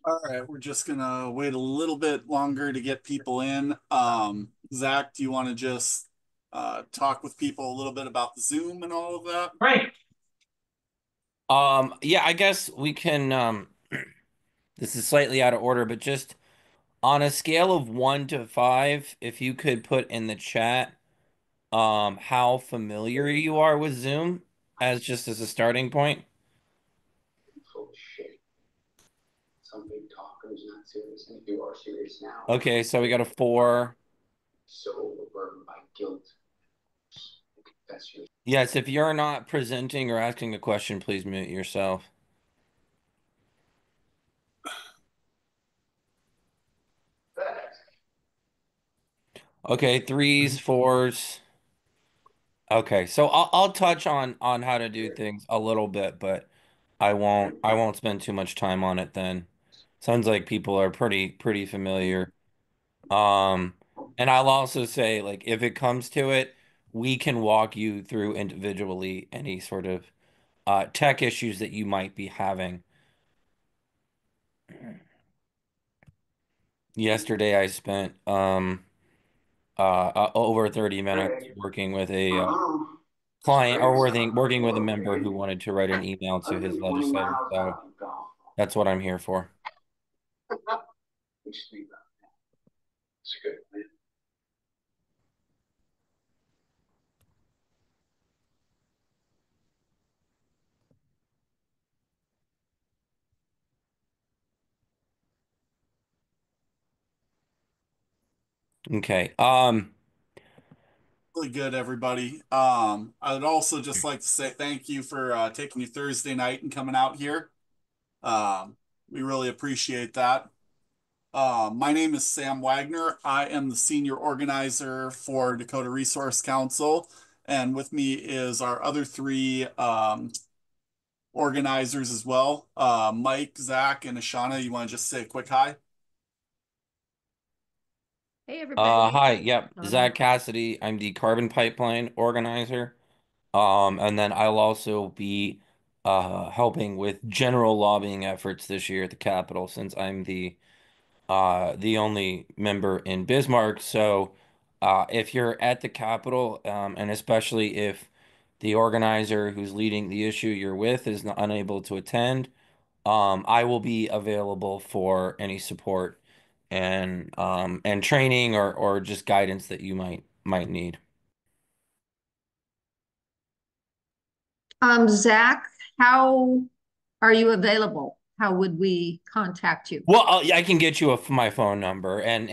All right, we're just gonna wait a little bit longer to get people in. Zach, do you want to just talk with people a little bit about the Zoom and all of that? Right. Yeah, I guess we can this is slightly out of order, but just on a scale of 1 to 5, if you could put in the chat how familiar you are with Zoom as just as a starting point. Full of shit. Some big talkers not serious, and if you are serious now, Okay, so we got a 4. so overburdened by guilt. That's your Yes, if you're not presenting or asking a question, please mute yourself. facts. Okay, 3s, 4s. Okay, so I'll touch on how to do things a little bit, but I won't spend too much time on it then. Sounds like people are pretty familiar. Um, and I'll also say, like, if it comes to it, we can walk you through individually any sort of tech issues that you might be having. Yesterday, I spent over 30 minutes Hey, working with a it's client or crazy stuff. working with a Look, member who man, wanted to write an email to his 120 legislator. miles So out of golf. that's what I'm here for. We just think about that. It's a good man. Okay. Really good, everybody. I would also just like to say thank you for taking your Thursday night and coming out here. Um, we really appreciate that. My name is Sam Wagner. I am the senior organizer for Dakota Resource Council, and with me is our other three organizers as well. Mike, Zach, and Ashana. You want to just say a quick hi? Hey, everybody. Hi. Yep. Um, Zach Cassidy. I'm the carbon pipeline organizer. And then I'll also be helping with general lobbying efforts this year at the Capitol since I'm the only member in Bismarck. So if you're at the Capitol, and especially if the organizer who's leading the issue you're with is unable to attend, I will be available for any support and training or just guidance that you might need. Zach, how are you available? How would we contact you? Well, I can get you my phone number, and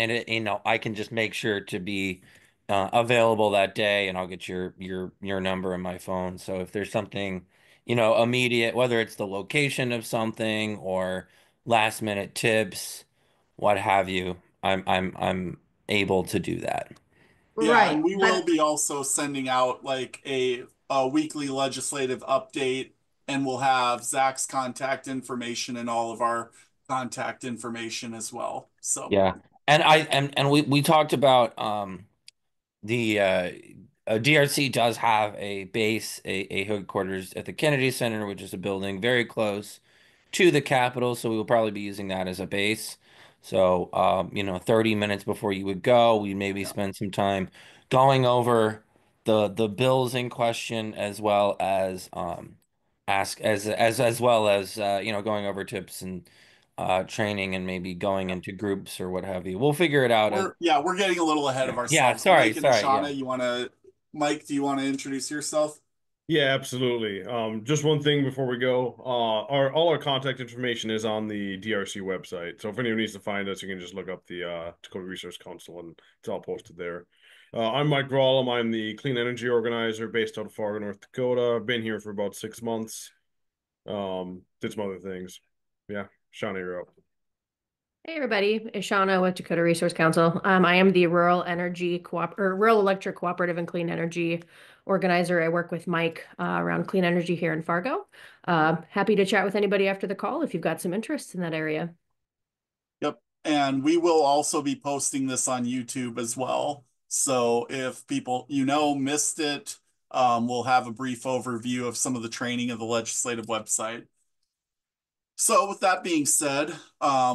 I can just make sure to be available that day, and I'll get your number in my phone. So if there's something, immediate, whether it's the location of something or last minute tips, what have you, I'm able to do that. Yeah, and Right, we will but be also sending out like a weekly legislative update, and we'll have Zach's contact information and all of our contact information as well. So, Yeah, and we talked about the DRC does have a base, a headquarters at the Kennedy Center, which is a building very close to the Capitol. So we will probably be using that as a base. So, 30 minutes before you would go, we maybe yeah. spend some time going over the bills in question, as well as ask as well as going over tips and training and maybe going into groups or what have you. We'll figure it out as We're getting a little ahead of yeah, ourselves. sorry, Mike and sorry, yeah. Ashana, Mike, do you want to introduce yourself? Yeah, absolutely. Just one thing before we go. Our all our contact information is on the DRC website. So if anyone needs to find us, you can just look up the Dakota Resource Council and it's all posted there. I'm Mike Rawlum. I'm the clean energy organizer based out of Fargo, North Dakota. I've been here for about 6 months. Did some other things. Yeah, Shawnee, you're up. hey, everybody. Ishana with Dakota Resource Council. I am the Rural Electric Cooperative and Clean Energy organizer. I work with Mike around clean energy here in Fargo. Happy to chat with anybody after the call if you've got some interest in that area. Yep. And we will also be posting this on YouTube as well. So if people, missed it, we'll have a brief overview of some of the training of the legislative website. So with that being said,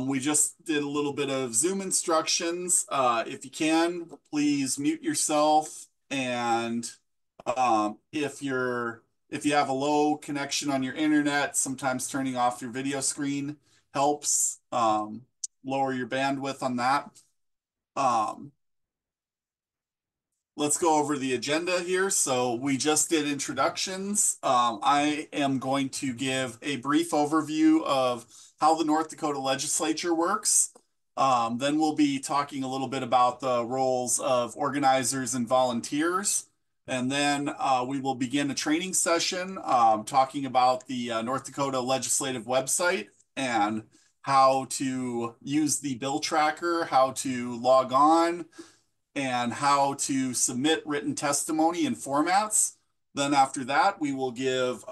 we just did a little bit of Zoom instructions. If you can, please mute yourself. And if you have a low connection on your internet, sometimes turning off your video screen helps lower your bandwidth on that. Let's go over the agenda here. So we just did introductions. I am going to give a brief overview of how the North Dakota legislature works. Then we'll be talking a little bit about the roles of organizers and volunteers. And then we will begin a training session talking about the North Dakota legislative website and how to use the bill tracker, how to log on, and how to submit written testimony in formats. Then after that, we will give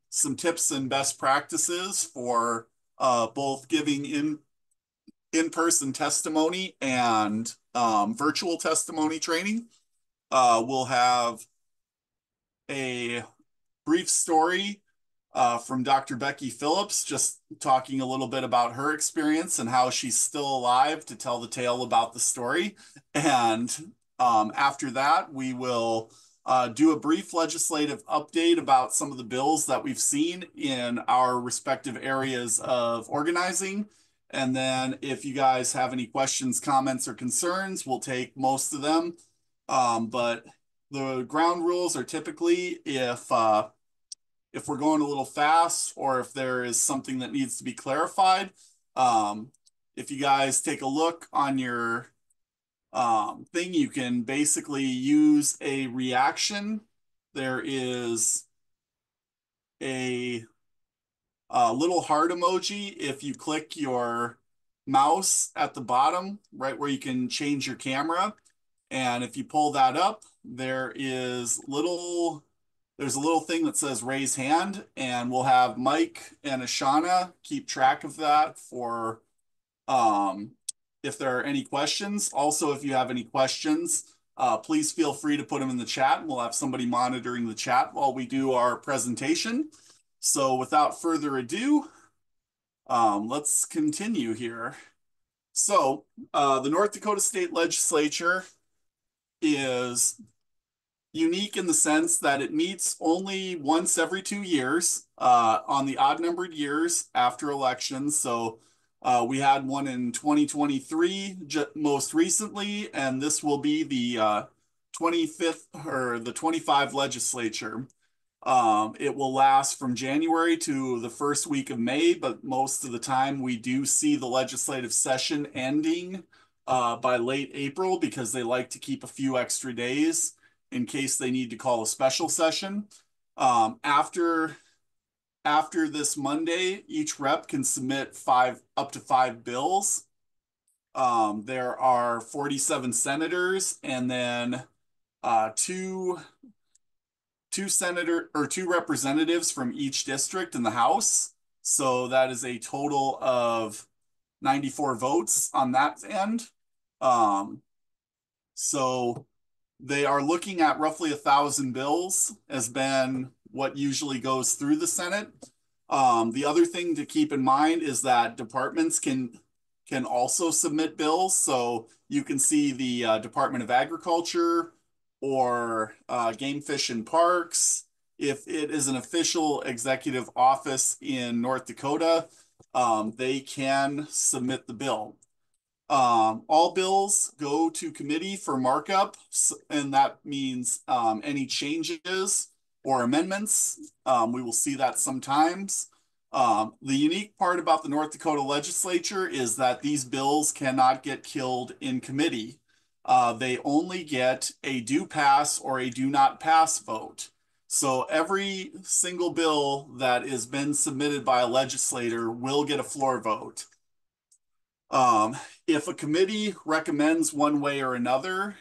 some tips and best practices for both giving in-person testimony and virtual testimony training. We'll have a brief story from Dr. Becky Phillips, just talking a little bit about her experience and how she's still alive to tell the tale about the story. And after that, we will do a brief legislative update about some of the bills that we've seen in our respective areas of organizing. And then if you guys have any questions, comments, or concerns, we'll take most of them. But the ground rules are typically if we're going a little fast or if there is something that needs to be clarified. If you guys take a look on your thing, you can basically use a reaction. There is a little heart emoji if you click your mouse at the bottom, right where you can change your camera. And if you pull that up, there's a little thing that says raise hand, and we'll have Mike and Ashana keep track of that for if there are any questions. Also, if you have any questions, please feel free to put them in the chat, and we'll have somebody monitoring the chat while we do our presentation. So without further ado, let's continue here. So the North Dakota State Legislature is unique in the sense that it meets only once every 2 years on the odd numbered years after elections. So we had one in 2023 most recently, and this will be the 25th or the 25 legislature. It will last from January to the first week of May, but most of the time we do see the legislative session ending by late April because they like to keep a few extra days in case they need to call a special session. After this Monday, each rep can submit up to 5 bills. There are 47 senators and then two representatives from each district in the House. So that is a total of 94 votes on that end. So they are looking at roughly 1,000 bills as been what usually goes through the Senate. The other thing to keep in mind is that departments can also submit bills. So you can see the Department of Agriculture or Game Fish and Parks. If it is an official executive office in North Dakota, they can submit the bill. All bills go to committee for markup, and that means any changes or amendments. We will see that sometimes. The unique part about the North Dakota legislature is that these bills cannot get killed in committee. They only get a do pass or a do not pass vote. So every single bill that has been submitted by a legislator will get a floor vote. If a committee recommends one way or another,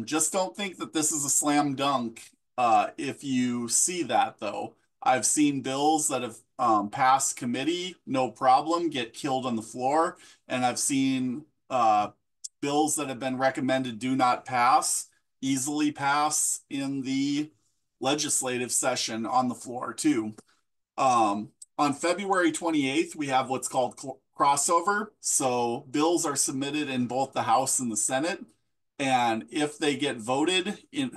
just don't think that this is a slam dunk. If you see that, though, I've seen bills that have passed committee, no problem, get killed on the floor. And I've seen bills that have been recommended do not pass, easily pass in the legislative session on the floor too. On February 28th, we have what's called crossover. So bills are submitted in both the House and the Senate. And if they get voted in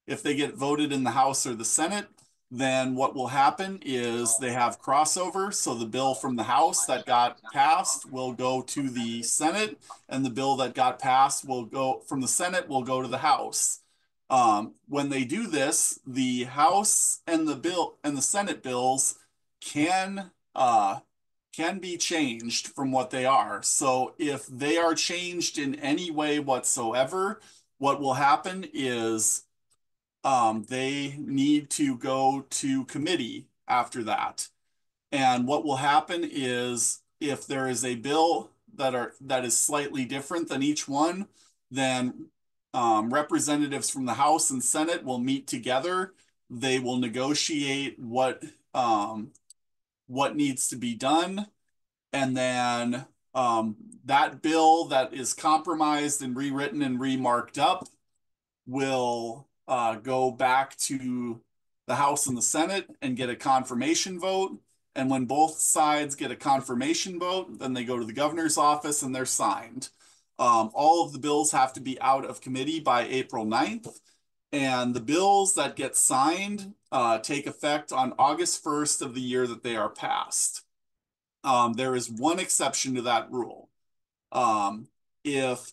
the House or the Senate, then what will happen is they have crossover. So the bill from the House that got passed will go to the Senate, and the bill that got passed will go from the Senate will go to the House. When they do this, the House and the Senate bills can be changed from what they are. So if they are changed in any way whatsoever, what will happen is they need to go to committee after that. And what will happen is if there is a bill that is slightly different than each one, then representatives from the House and Senate will meet together. They will negotiate what needs to be done, and then that bill that is compromised and rewritten and remarked up will go back to the House and the Senate and get a confirmation vote. And when both sides get a confirmation vote, then they go to the governor's office and they're signed. All of the bills have to be out of committee by April 9th. And the bills that get signed take effect on August 1st of the year that they are passed. There is one exception to that rule. If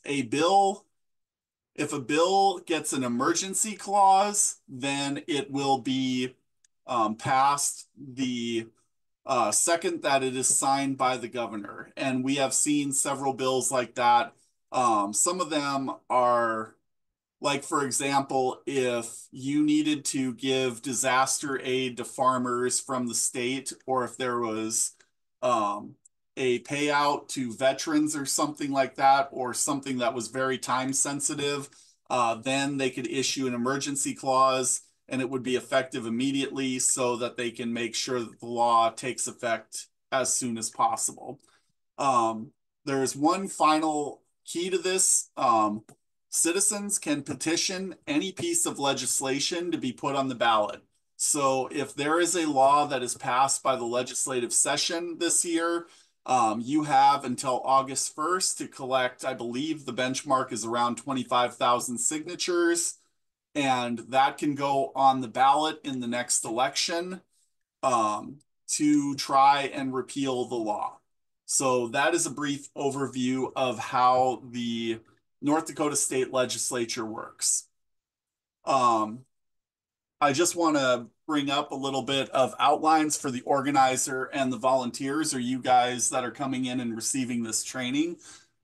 a bill gets an emergency clause, then it will be passed the second that it is signed by the governor. And we have seen several bills like that. Some of them are, like, for example, if you needed to give disaster aid to farmers from the state, or if there was a payout to veterans or something like that, or something that was very time sensitive, then they could issue an emergency clause and it would be effective immediately so that they can make sure that the law takes effect as soon as possible. There is one final key to this. Citizens can petition any piece of legislation to be put on the ballot. So if there is a law that is passed by the legislative session this year, you have until August 1st to collect, I believe the benchmark is around 25,000 signatures, and that can go on the ballot in the next election to try and repeal the law. So that is a brief overview of how the North Dakota State Legislature works. I just want to bring up a little bit of outlines for the organizer and the volunteers, or you guys that are coming in and receiving this training.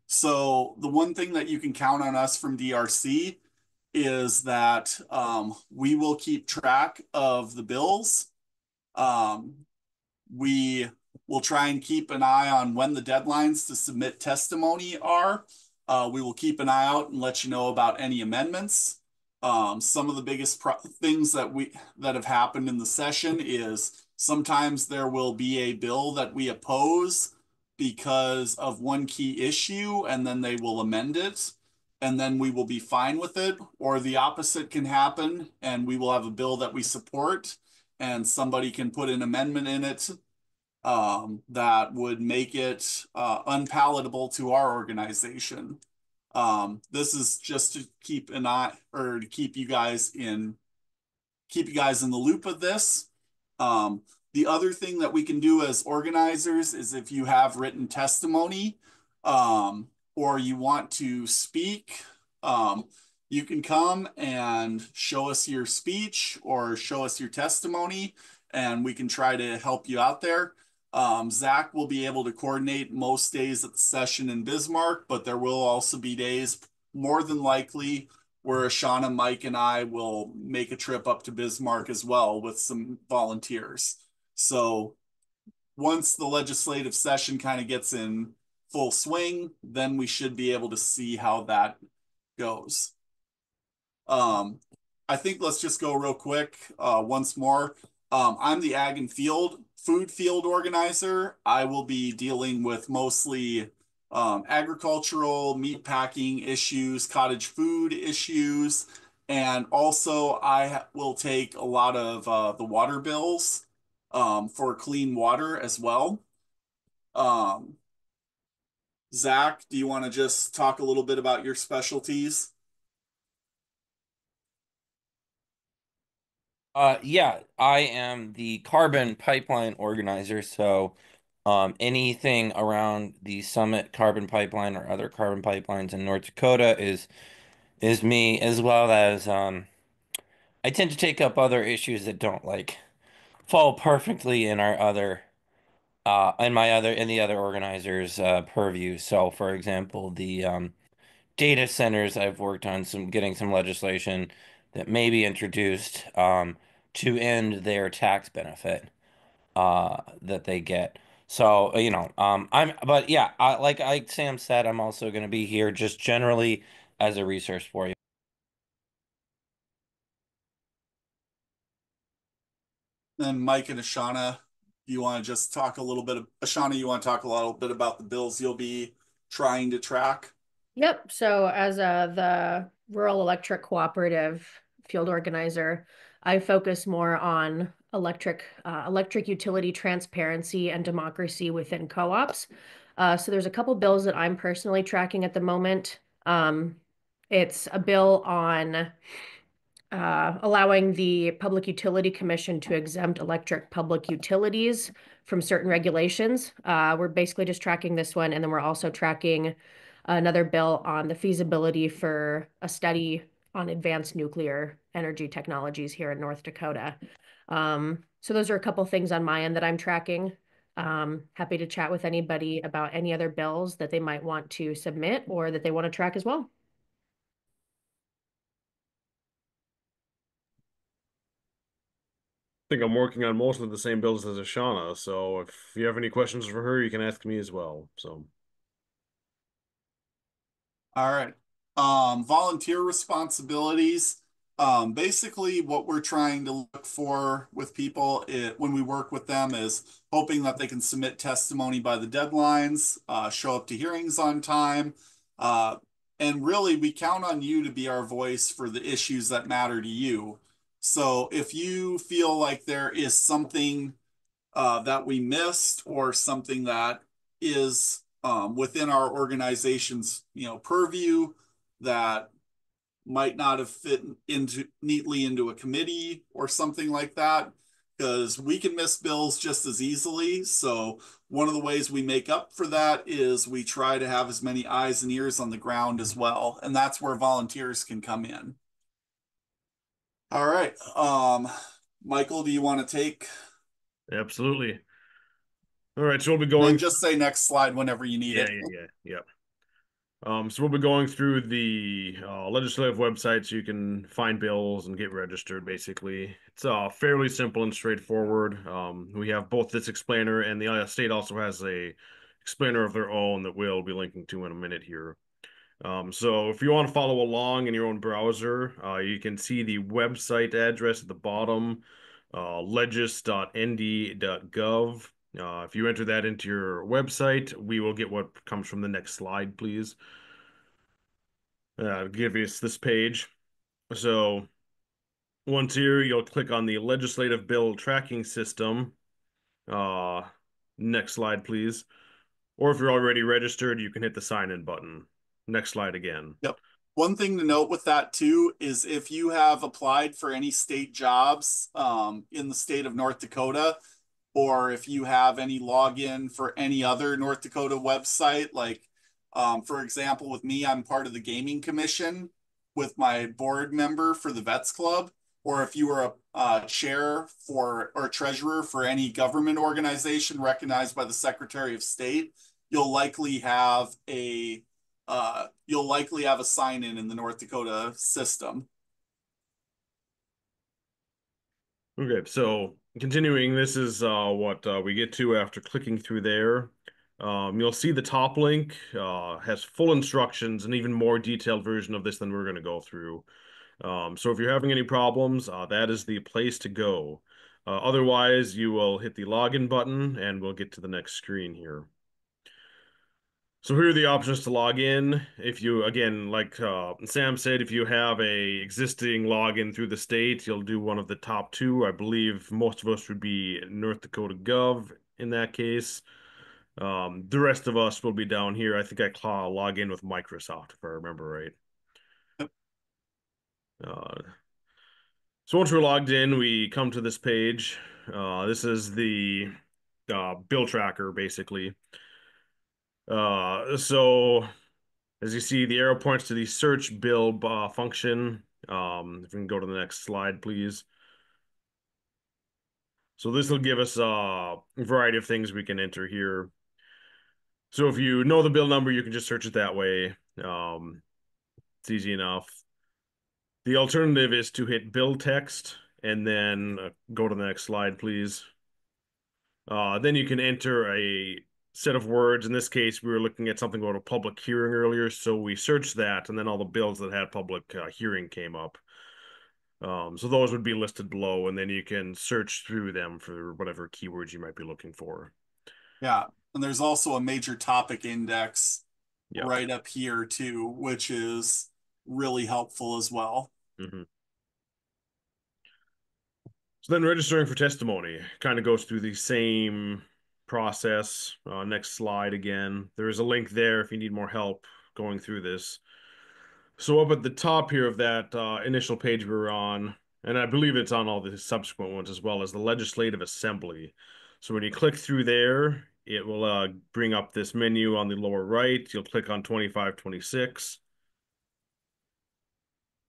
So the one thing that you can count on us from DRC is that we will keep track of the bills. We will try and keep an eye on when the deadlines to submit testimony are. We will keep an eye out and let you know about any amendments. Some of the biggest things that have happened in the session is sometimes there will be a bill that we oppose because of one key issue, and then they will amend it, and then we will be fine with it. Or the opposite can happen, and we will have a bill that we support, and somebody can put an amendment in it that would make it unpalatable to our organization. This is just to keep an eye, or to keep you guys in the loop of this. The other thing that we can do as organizers is if you have written testimony, or you want to speak, you can come and show us your speech or show us your testimony, and we can try to help you out there. Zach will be able to coordinate most days at the session in Bismarck, but there will also be days, more than likely, where Shauna, Mike, and I will make a trip up to Bismarck as well with some volunteers. So once the legislative session kind of gets in full swing, then we should be able to see how that goes. I think let's just go real quick once more. I'm the Ag and Food Field Organizer. I will be dealing with mostly agricultural, meat packing issues, cottage food issues, And also, will take a lot of the water bills for clean water as well. Um, Zach, do you want to just talk a little bit about your specialties? Yeah, I am the carbon pipeline organizer. So, anything around the Summit carbon pipeline or other carbon pipelines in North Dakota is me, as well as I tend to take up other issues that don't like fall perfectly in our other in the other organizers' purview. So, for example, the data centers, I've worked on getting some legislation that may be introduced to end their tax benefit that they get. So, but yeah, like Sam said, I'm also going to be here just generally as a resource for you. Then Mike and Ashana, you want to just talk a little bit Ashana, you want to talk a little bit about the bills you'll be trying to track? Yep. So as the Rural Electric Cooperative field organizer, I focus more on electric utility transparency and democracy within co-ops. So there's a couple bills that I'm personally tracking at the moment. It's a bill on allowing the Public Utility Commission to exempt electric public utilities from certain regulations. We're basically just tracking this one, and then we're also tracking another bill on the feasibility for a study on advanced nuclear energy technologies here in North Dakota. So those are a couple things on my end that I'm tracking. Happy to chat with anybody about any other bills that they might want to submit or that they want to track as well. Think I'm working on most of the same builds as Ashana, so if you have any questions for her, you can ask me as well. So All right. Volunteer responsibilities. Basically, what we're trying to look for with people when we work with them is hoping that they can submit testimony by the deadlines, show up to hearings on time, uh, and really, we count on you to be our voice for the issues that matter to you. So if you feel like there is something that we missed or something that is within our organization's purview that might not have fit into neatly into a committee or something like that, because we can miss bills just as easily. So one of the ways we make up for that is we try to have as many eyes and ears on the ground as well, and that's where volunteers can come in. All right. Michael, do you want to take? absolutely. All right, so we'll be And then going. just say next slide whenever you need Yeah, it. yeah. So we'll be going through the legislative website so you can find bills and get registered, basically. It's fairly simple and straightforward. We have both this explainer and the state also has a explainer of their own that we'll be linking to in a minute here. So if you want to follow along in your own browser, you can see the website address at the bottom, legis.nd.gov. If you enter that into your website, we will get what comes from the next slide, please. Give us this page. So once here, you'll click on the legislative bill tracking system. Uh, Next slide, please. Or if you're already registered, you can hit the sign in button. Next slide again. Yep. One thing to note with that too is if you have applied for any state jobs in the state of North Dakota, or if you have any login for any other North Dakota website, like for example, with me, I'm part of the Gaming Commission with my board member for the Vets Club, or if you are a chair for or treasurer for any government organization recognized by the Secretary of State, you'll likely have a sign in the North Dakota system. Okay, so continuing, this is what we get to after clicking through there. You'll see the top link has full instructions and even more detailed version of this than we're going to go through. So if you're having any problems, that is the place to go. Otherwise, you will hit the login button and we'll get to the next screen here. So here are the options to log in. If you, again, like Sam said, if you have a existing login through the state, you'll do one of the top two. I believe most of us would be North Dakota Gov in that case. The rest of us will be down here. I think I log in with Microsoft, if I remember right. Uh, so once we're logged in, we come to this page. This is the bill tracker, basically. So as you see, the arrow points to the search bill function. If we can go to the next slide, please. So this will give us a variety of things we can enter here. So if you know the bill number, you can just search it that way. It's easy enough. The alternative is to hit bill text and then go to the next slide, please. Then you can enter a set of words. In this case, we were looking at something about a public hearing earlier, so we searched that, and then all the bills that had public hearing came up. So those would be listed below, and then you can search through them for whatever keywords you might be looking for. Yeah, and there's also a major topic index Yeah. right up here too, which is really helpful as well. Mm-hmm. So then registering for testimony kind of goes through the same process. Next slide again. There is a link there if you need more help going through this. So up at the top here of that initial page we were on, and I believe it's on all the subsequent ones as well, as the Legislative Assembly. So when you click through there, it will bring up this menu on the lower right. You'll click on 2526.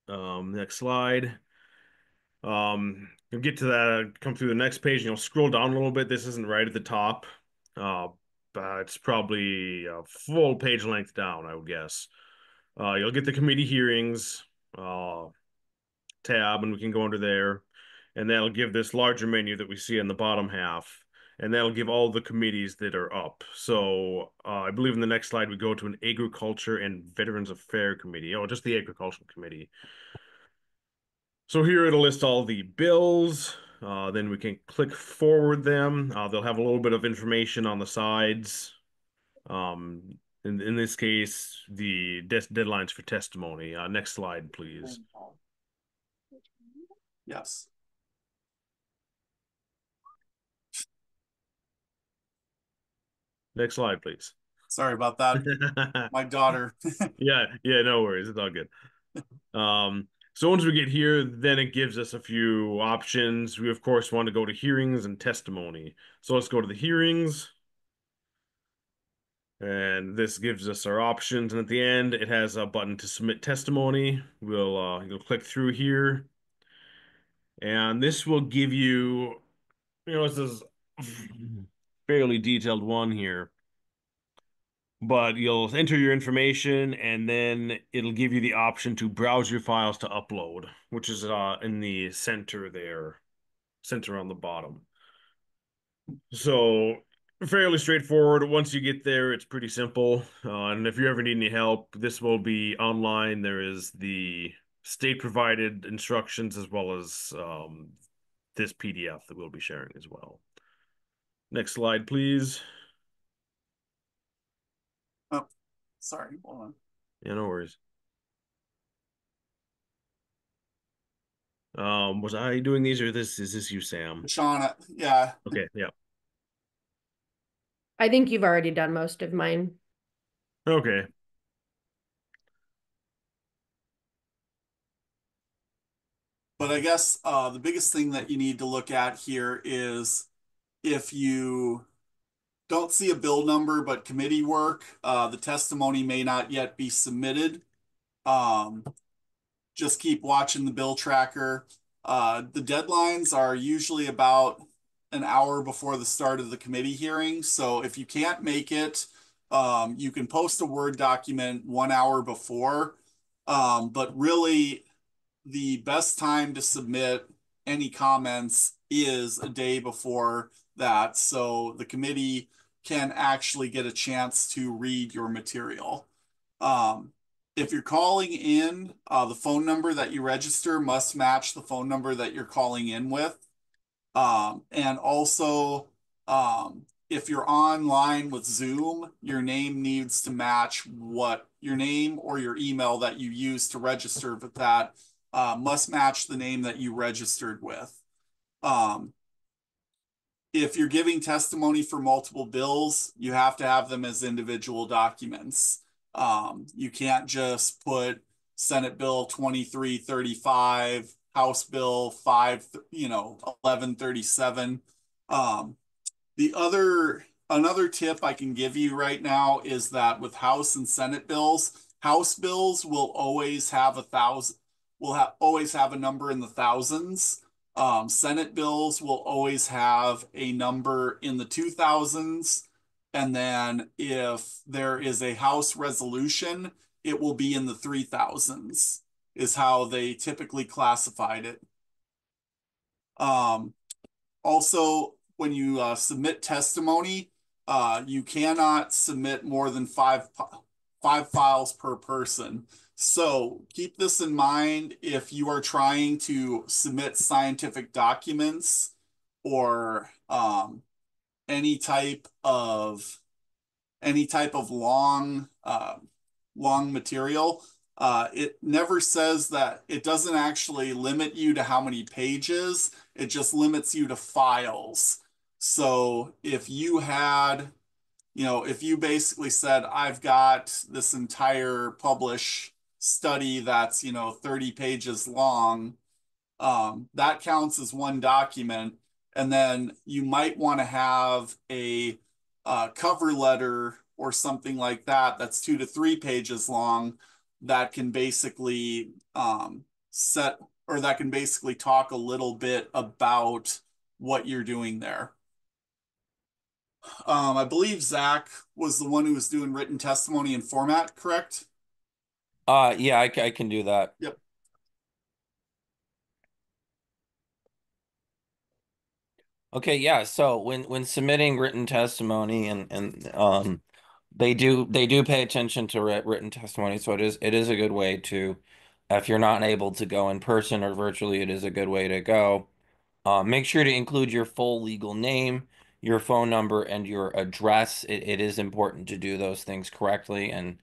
Next slide. You'll get to that, come through the next page, and you'll scroll down a little bit. This isn't right at the top, but it's probably a full page length down, I would guess. You'll get the committee hearings tab, and we can go under there, and that'll give this larger menu that we see in the bottom half, and that'll give all the committees that are up. So I believe in the next slide we go to an Agriculture and Veterans Affairs Committee. Oh, just the Agricultural Committee. So here it'll list all the bills. Then we can click forward them. They'll have a little bit of information on the sides. In this case, the deadlines for testimony. Next slide, please. Yes. Next slide, please. Sorry about that. My daughter. Yeah, no worries. It's all good. So once we get here, then it gives us a few options. We, of course, want to go to hearings and testimony. So let's go to the hearings. And this gives us our options. And at the end, it has a button to submit testimony. You'll click through here. And this will give you, this is fairly detailed one here. But you'll enter your information, and then it'll give you the option to browse your files to upload, which is in the center there, center on the bottom. So fairly straightforward. Once you get there, it's pretty simple. And if you ever need any help, this will be online. There is the state-provided instructions as well as this PDF that we'll be sharing as well. Next slide, please. Oh, sorry. Hold on. Yeah, no worries. Was I doing these, or is this you, Sam? Shauna, yeah. Okay, yeah. I think you've already done most of mine. Okay. But I guess the biggest thing that you need to look at here is if you don't see a bill number but committee work, the testimony may not yet be submitted. Just keep watching the bill tracker. The deadlines are usually about an hour before the start of the committee hearing. So if you can't make it, you can post a Word document 1 hour before. But really, the best time to submit any comments is a day before that, so the committee can actually get a chance to read your material. If you're calling in, the phone number that you register must match the phone number that you're calling in with. And also, if you're online with Zoom, your name needs to match what your name or your email that you use to register with that must match the name that you registered with. If you're giving testimony for multiple bills, you have to have them as individual documents. You can't just put Senate Bill 2335, House Bill 5, 1137. The other Another tip I can give you right now is that with House and Senate bills, House bills will always have always have a number in the thousands. Senate bills will always have a number in the 2000s. And then if there is a House resolution, it will be in the 3000s, is how they typically classified it. Also, when you submit testimony, you cannot submit more than five files per person. So keep this in mind if you are trying to submit scientific documents or any type of long material. It never says that. It doesn't actually limit you to how many pages. It just limits you to files. So if you had, if you basically said, I've got this entire published study that's, 30 pages long, that counts as one document. And then you might want to have a cover letter or something like that that's 2 to 3 pages long that can basically that can basically talk a little bit about what you're doing there. I believe Zach was the one who was doing written testimony in format, correct? Yeah, I can do that. Yep. Okay, yeah. So when submitting written testimony and they do pay attention to written testimony, so it is a good way to, if you're not able to go in person or virtually, it is a good way to go. Make sure to include your full legal name, your phone number, and your address. It is important to do those things correctly, and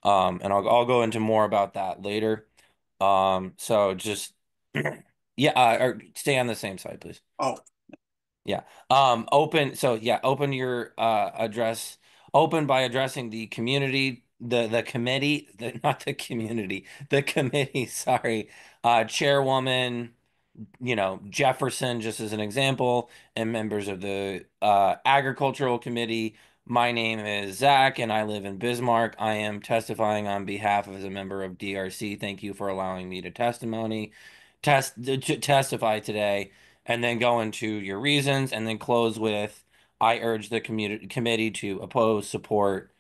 I'll go into more about that later. So just yeah, or stay on the same side, please. Oh, Yeah. Open your address. Open by addressing the community, the committee, not the community, the committee, sorry. Chairwoman, Jefferson, just as an example, and members of the Agricultural Committee. My name is Zach, and I live in Bismarck. I am testifying on behalf of as a member of DRC. Thank you for allowing me to testify today, and then go into your reasons, and then close with, I urge the committee to oppose, support,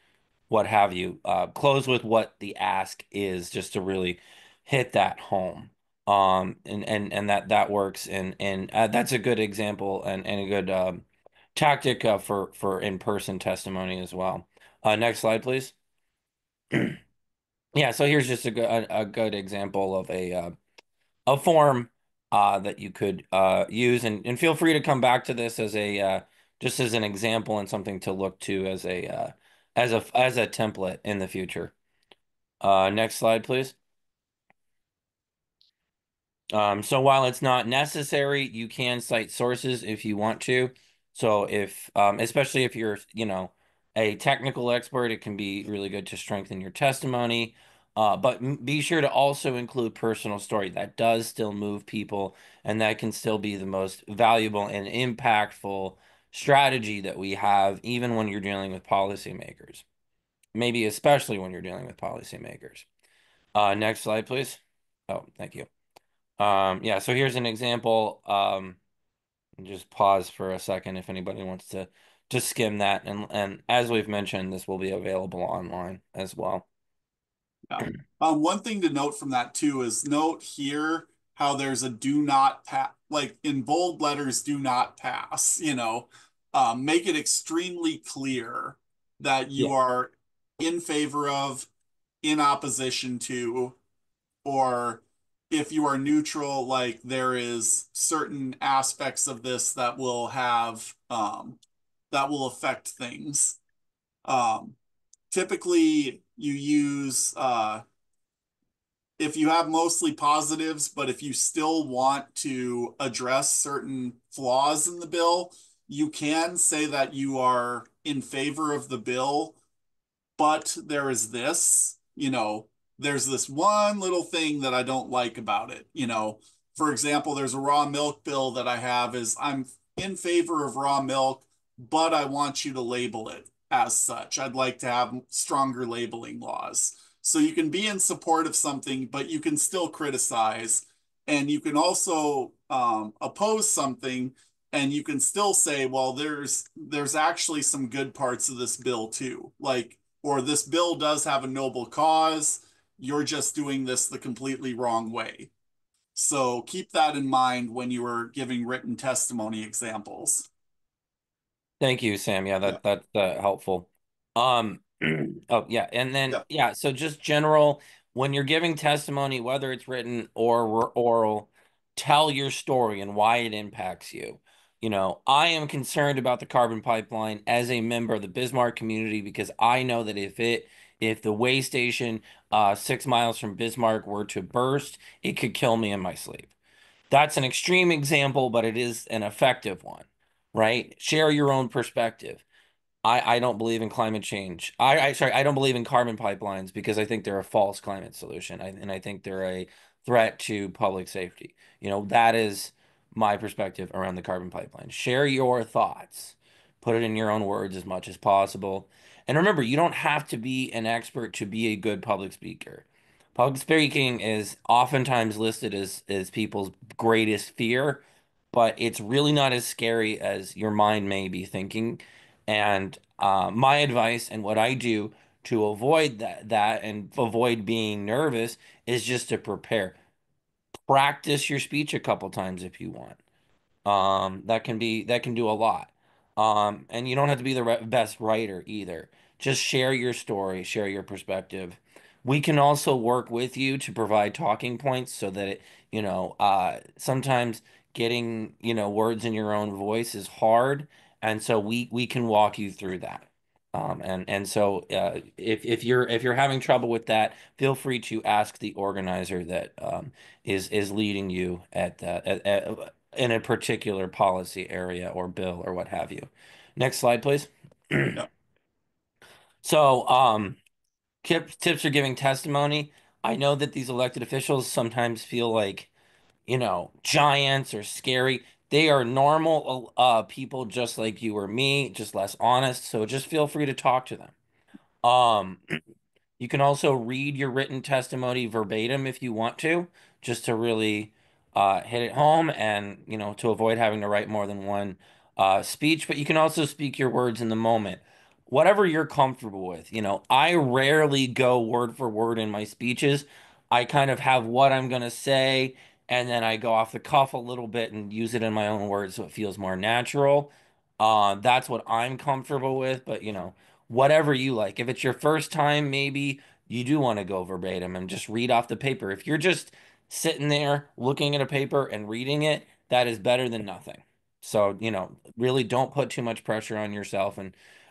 what have you. Close with what the ask is, just to really hit that home. And that works, and that's a good example and a good tactic for in-person testimony as well. Next slide, please. Yeah, so here's just a good example of a form that you could use, and feel free to come back to this as a just as an example and something to look to as a template in the future. Next slide, please. So while it's not necessary, you can cite sources if you want to. So especially if you're, a technical expert, it can be really good to strengthen your testimony. But be sure to also include personal story. That does still move people, and that can still be the most valuable and impactful strategy that we have, even when you're dealing with policymakers. Maybe especially when you're dealing with policymakers. Next slide, please. Oh, thank you. Yeah, so here's an example. Just pause for a second if anybody wants to skim that. And as we've mentioned, this will be available online as well. yeah. One thing to note from that too is note here how there's a do not pass, like in bold letters, do not pass, make it extremely clear that you Yeah. are in favor of, in opposition to, or if you are neutral, like there is certain aspects of this that will have that will affect things. Typically, you use if you have mostly positives, but if you still want to address certain flaws in the bill, you can say that you are in favor of the bill, but there is this, there's this one little thing that I don't like about it. For example, there's a raw milk bill that I have is I'm in favor of raw milk, but I want you to label it as such. I'd like to have stronger labeling laws. So you can be in support of something, but you can still criticize. And you can also oppose something, and you can still say, well, there's actually some good parts of this bill too. Like, or this bill does have a noble cause. You're just doing this the completely wrong way. So keep that in mind when you are giving written testimony examples. Thank you, Sam. Yeah, Yeah, that's helpful. Oh yeah, and then yeah, yeah, so just general when you're giving testimony, whether it's written or oral, tell your story and why it impacts you. I am concerned about the carbon pipeline as a member of the Bismarck community because I know that if the way station 6 miles from Bismarck were to burst, it could kill me in my sleep. That's an extreme example, but it is an effective one, right? Share your own perspective. I don't believe in climate change. Sorry, I don't believe in carbon pipelines because I think they're a false climate solution. And I think they're a threat to public safety. That is my perspective around the carbon pipeline. Share your thoughts. Put it in your own words as much as possible. And remember, you don't have to be an expert to be a good public speaker. Public speaking is oftentimes listed as people's greatest fear, but it's really not as scary as your mind may be thinking. And my advice and what I do to avoid that and avoid being nervous is just to prepare. Practice your speech a couple times if you want. That can do a lot. And you don't have to be the best writer either. Just share your story, share your perspective. We can also work with you to provide talking points so that sometimes getting, words in your own voice is hard, and so we can walk you through that. And so if you're having trouble with that, feel free to ask the organizer that is leading you in a particular policy area or bill or what have you. Next slide, please. yeah. So, tips for giving testimony. I know that these elected officials sometimes feel like, giants or scary. They are normal people just like you or me, just less honest. So just feel free to talk to them. Um, You can also read your written testimony verbatim if you want to, just to really hit it home and, to avoid having to write more than one speech. But you can also speak your words in the moment, whatever you're comfortable with. I rarely go word for word in my speeches. I kind of have what I'm going to say, and then I go off the cuff a little bit and use it in my own words so it feels more natural. That's what I'm comfortable with, but whatever you like. If it's your first time, maybe you do want to go verbatim and just read off the paper. If you're just sitting there looking at a paper and reading it, that is better than nothing. So, really don't put too much pressure on yourself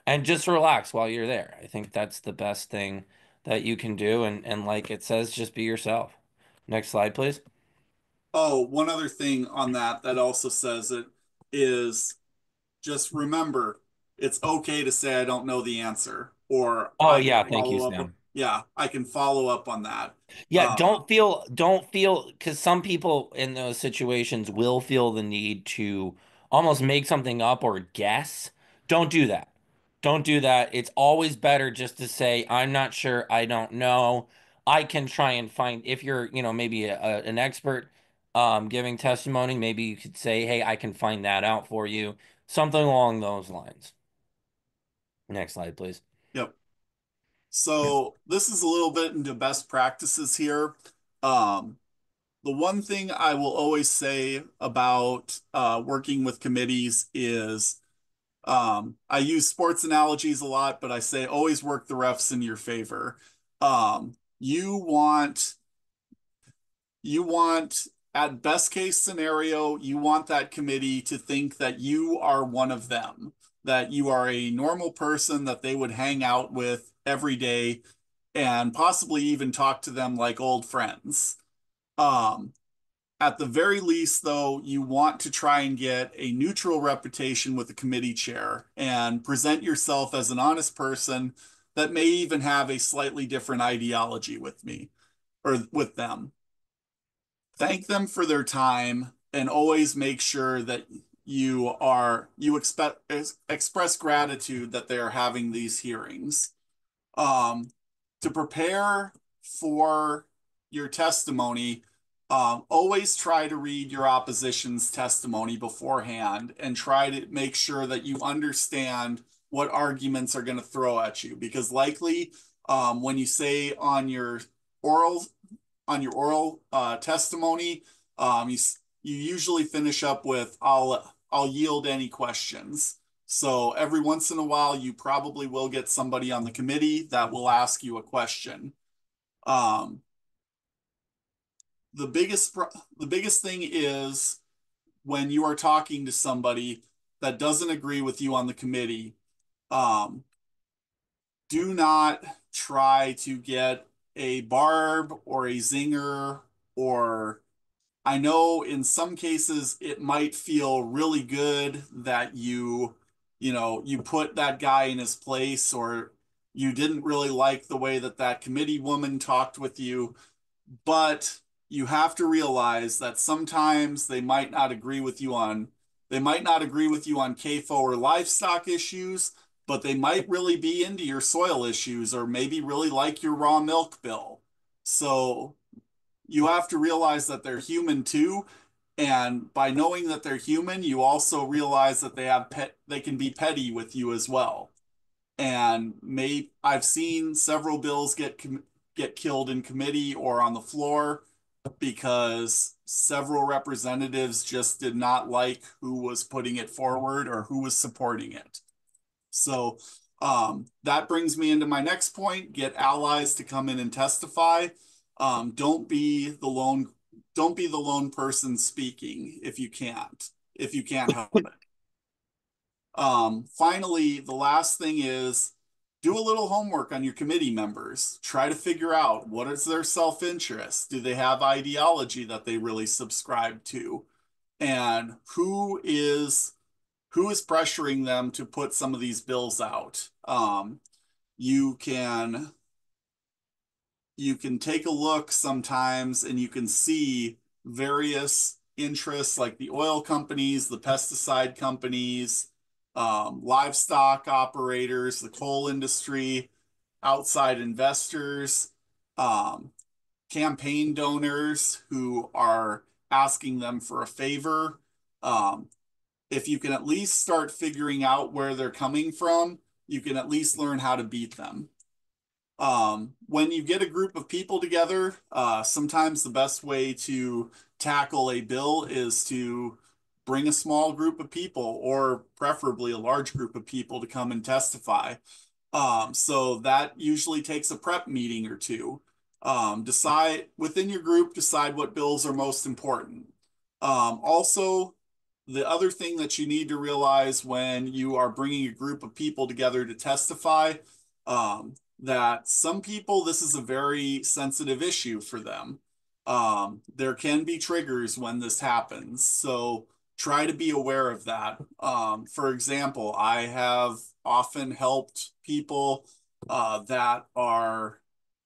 and just relax while you're there. I think that's the best thing that you can do. And like it says, just be yourself. Next slide, please. Oh, one other thing on that also says it is just remember it's okay to say I don't know the answer, or Oh I can yeah, thank you, follow up. Sam. Yeah, I can follow up on that. Yeah, Uh, don't feel, because some people in those situations will feel the need to almost make something up or guess. Don't do that. Don't do that. It's always better just to say, I'm not sure, I don't know. I can try and find, if you're, maybe an expert giving testimony, maybe you could say, hey, I can find that out for you. Something along those lines. Next slide, please. yep. So this is a little bit into best practices here. Um, the one thing I will always say about working with committees is I use sports analogies a lot, but I say always work the refs in your favor. You want at best case scenario, you want that committee to think that you are one of them. that you are a normal person that they would hang out with every day and possibly even talk to them like old friends. Um, at the very least, though, you want to try and get a neutral reputation with the committee chair and present yourself as an honest person that may even have a slightly different ideology with me or with them. Thank them for their time and always make sure that you express gratitude that they are having these hearings. Um, to prepare for your testimony, always try to read your opposition's testimony beforehand and try to make sure that you understand what arguments are going to throw at you, because likely when you say oral on your oral testimony, you usually finish up with I'll yield any questions. So every once in a while, you probably will get somebody on the committee that will ask you a question. Um, the biggest thing is when you are talking to somebody that doesn't agree with you on the committee, um, do not try to get a barb or a zinger, or I know in some cases it might feel really good that you put that guy in his place, or you didn't really like the way that that committee woman talked with you, but you have to realize that sometimes they might not agree with you on CAFO or livestock issues, but they might really be into your soil issues or maybe really like your raw milk bill. So you have to realize that they're human too. And by knowing that they're human, you also realize that they can be petty with you as well. And I've seen several bills get killed in committee or on the floor because several representatives just did not like who was putting it forward or who was supporting it. So that brings me into my next point: get allies to come in and testify. Don't be the lone person speaking if you can't help it. Finally, the last thing is do a little homework on your committee members. Try to figure out what is their self-interest. Do they have ideology that they really subscribe to? And who is pressuring them to put some of these bills out? You can take a look sometimes and you can see various interests like the oil companies, the pesticide companies, livestock operators, the coal industry, outside investors, um, campaign donors who are asking them for a favor. If you can at least start figuring out where they're coming from, you can at least learn how to beat them. When you get a group of people together, sometimes the best way to tackle a bill is to bring a small group of people, or preferably a large group of people, to come and testify. So that usually takes a prep meeting or two. Decide within your group, decide what bills are most important. Also, the other thing that you need to realize when you are bringing a group of people together to testify, that some people, this is a very sensitive issue for them. There can be triggers when this happens, so try to be aware of that. For example, I have often helped people I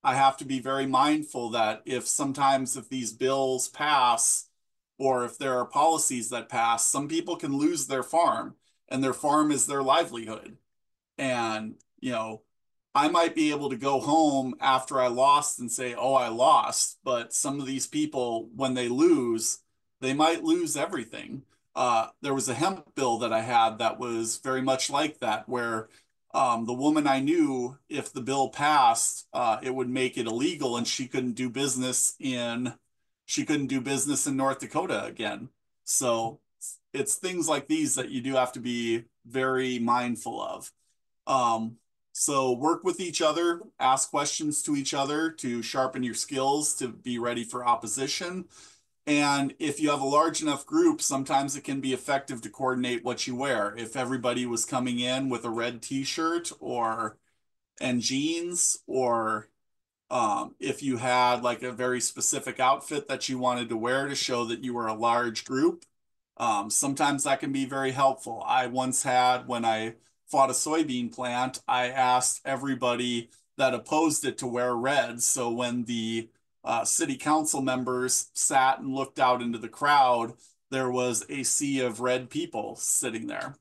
have to be very mindful that if these bills pass, or if there are policies that pass, some people can lose their farm, and their farm is their livelihood. And, I might be able to go home after I lost and say, oh, I lost. But some of these people, when they lose, they might lose everything. There was a hemp bill that I had that was very much like that, where the woman I knew, if the bill passed, it would make it illegal, and she couldn't do business in North Dakota again. So it's things like these that you do have to be very mindful of. So work with each other, ask questions to each other to sharpen your skills to be ready for opposition. And if you have a large enough group, sometimes it can be effective to coordinate what you wear. If everybody was coming in with a red t-shirt and jeans, or if you had like a very specific outfit that you wanted to wear to show that you were a large group, sometimes that can be very helpful. I once had, when I fought a soybean plant, I asked everybody that opposed it to wear red. So when the city council members sat and looked out into the crowd, there was a sea of red people sitting there.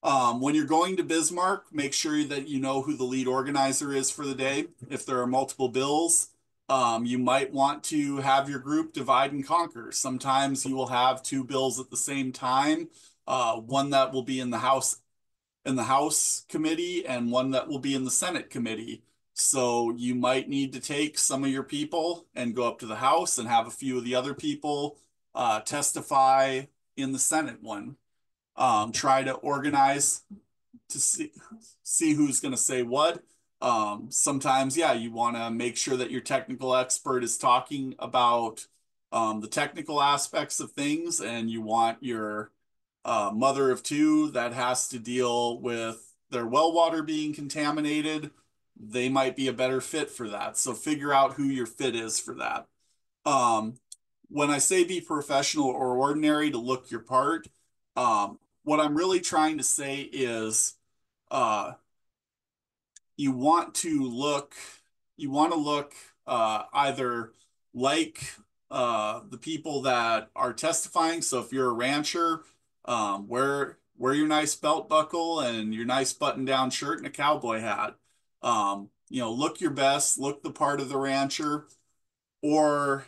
When you're going to Bismarck, make sure that you know who the lead organizer is for the day. If there are multiple bills, you might want to have your group divide and conquer. Sometimes you will have two bills at the same time, one that will be in the House committee and one that will be in the Senate committee. So you might need to take some of your people and go up to the House and have a few of the other people testify in the Senate one. Try to organize to see who's going to say what. Sometimes, yeah, you want to make sure that your technical expert is talking about the technical aspects of things, and you want your mother of two that has to deal with their well water being contaminated. They might be a better fit for that. So figure out who your fit is for that. When I say be professional or ordinary to look your part, what I'm really trying to say is uh, you want to look either like the people that are testifying. So if you're a rancher, wear your nice belt buckle and your nice button-down shirt and a cowboy hat. Look your best, look the part of the rancher. Or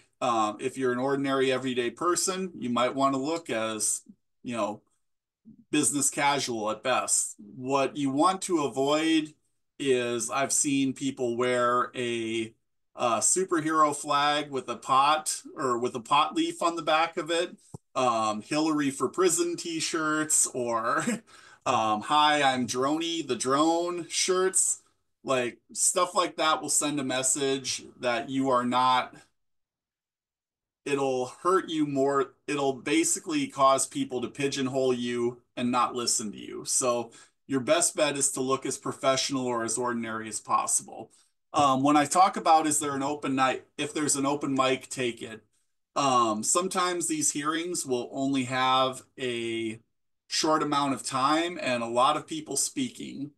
if you're an ordinary everyday person, you might want to look as, business casual at best. What you want to avoid is I've seen people wear a superhero flag with a pot or with a pot leaf on the back of it, Hillary for prison t-shirts, or hi, I'm Droney, the drone shirts. Like stuff like that will send a message that you are not, it'll hurt you more. It'll basically cause people to pigeonhole you and not listen to you. So your best bet is to look as professional or as ordinary as possible. When I talk about is there an open night, if there's an open mic, take it. Sometimes these hearings will only have a short amount of time and a lot of people speaking.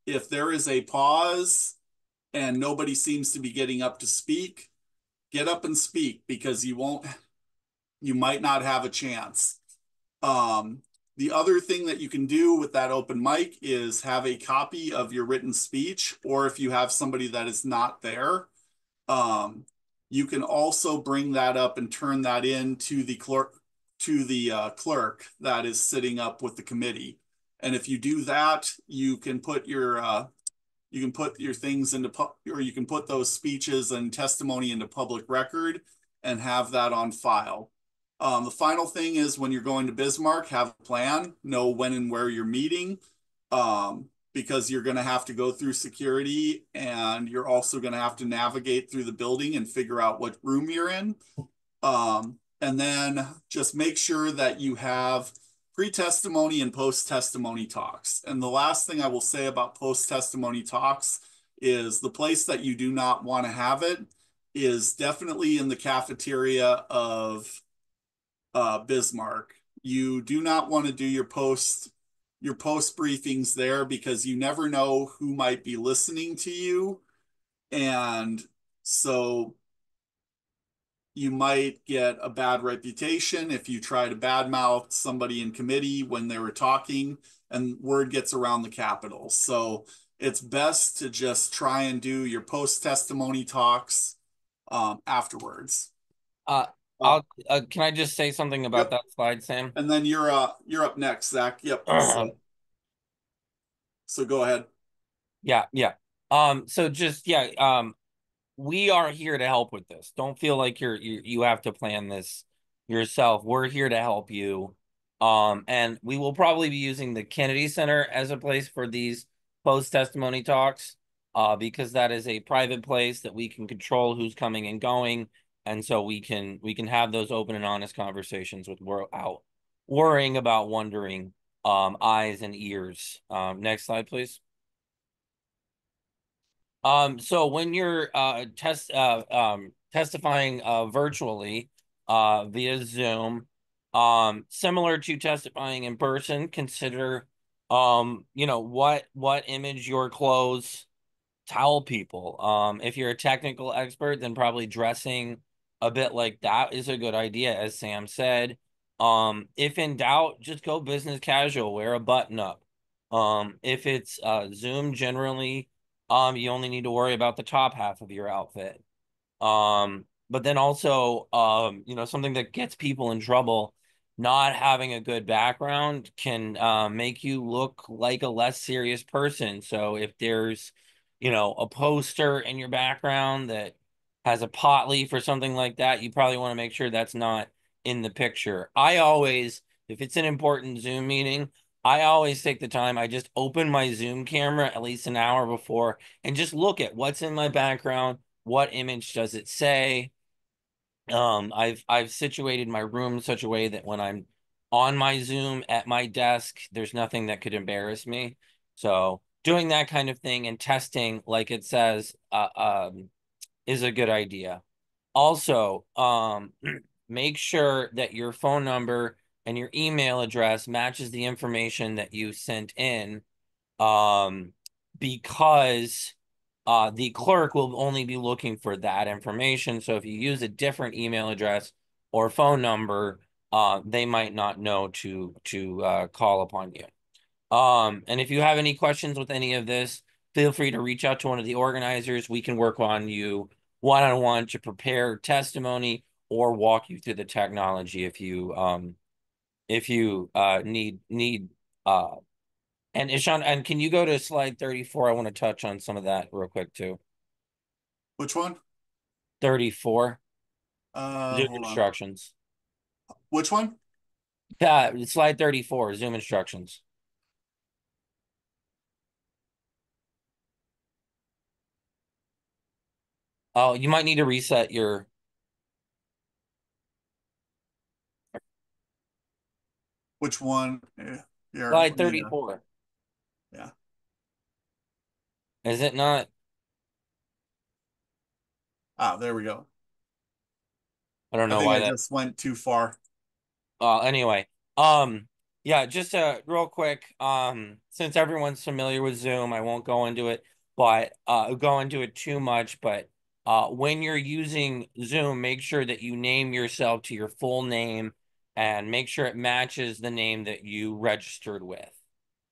If there is a pause and nobody seems to be getting up to speak, get up and speak, because you might not have a chance. The other thing that you can do with that open mic is have a copy of your written speech, or if you have somebody that is not there, you can also bring that up and turn that in to the clerk that is sitting up with the committee. And if you do that, you can put your things into, or you can put those speeches and testimony into public record and have that on file. The final thing is when you're going to Bismarck, have a plan, know when and where you're meeting, because you're going to have to go through security and you're also going to have to navigate through the building and figure out what room you're in. And then just make sure that you have pre-testimony and post-testimony talks. And the last thing I will say about post-testimony talks is the place that you do not want to have it is definitely in the cafeteria of Bismarck. You do not want to do your post briefings there, because you never know who might be listening to you. And so you might get a bad reputation if you try to badmouth somebody in committee when they were talking, and word gets around the Capitol. So it's best to just try and do your post-testimony talks afterwards. Can I just say something about Yep. that slide, Sam? And then you're up next, Zach. Yep. So go ahead. Yeah. So just, we are here to help with this. Don't feel like you have to plan this yourself. We're here to help you. And we will probably be using the Kennedy Center as a place for these post-testimony talks, because that is a private place that we can control who's coming and going. And so we can have those open and honest conversations without worrying about wondering eyes and ears. Next slide, please. So when you're testifying virtually via Zoom, similar to testifying in person, consider what image your clothes tell people. If you're a technical expert, then probably dressing a bit like that is a good idea, as Sam said. If in doubt, just go business casual, wear a button up. If it's Zoom, generally, you only need to worry about the top half of your outfit. But then also, something that gets people in trouble, not having a good background can make you look like a less serious person. So if there's, a poster in your background that has a pot leaf or something like that, you probably want to make sure that's not in the picture. If it's an important Zoom meeting, I always take the time. I just open my Zoom camera at least an hour before and just look at what's in my background. What image does it say? I've situated my room in such a way that when I'm on my Zoom at my desk, there's nothing that could embarrass me. So doing that kind of thing and testing, like it says, is a good idea. Also, make sure that your phone number and your email address matches the information that you sent in, um, because the clerk will only be looking for that information. So if you use a different email address or phone number, they might not know to call upon you. And if you have any questions with any of this, feel free to reach out to one of the organizers. We can work on you one-on-one to prepare testimony or walk you through the technology if you need uh and Ishan, and can you go to slide 34? I want to touch on some of that real quick too. Which one? 34, Zoom Hold on. instructions. Which one? Yeah, slide 34, Zoom instructions. Oh, you might need to reset your Which one? Here, slide let me, 34. yeah. Is it not? Ah, there we go. I don't I know think why I that. just went too far. Anyway, yeah, just real quick, since everyone's familiar with Zoom, I won't go into it, but go into it too much. But when you're using Zoom, make sure that you name yourself to your full name and make sure it matches the name that you registered with.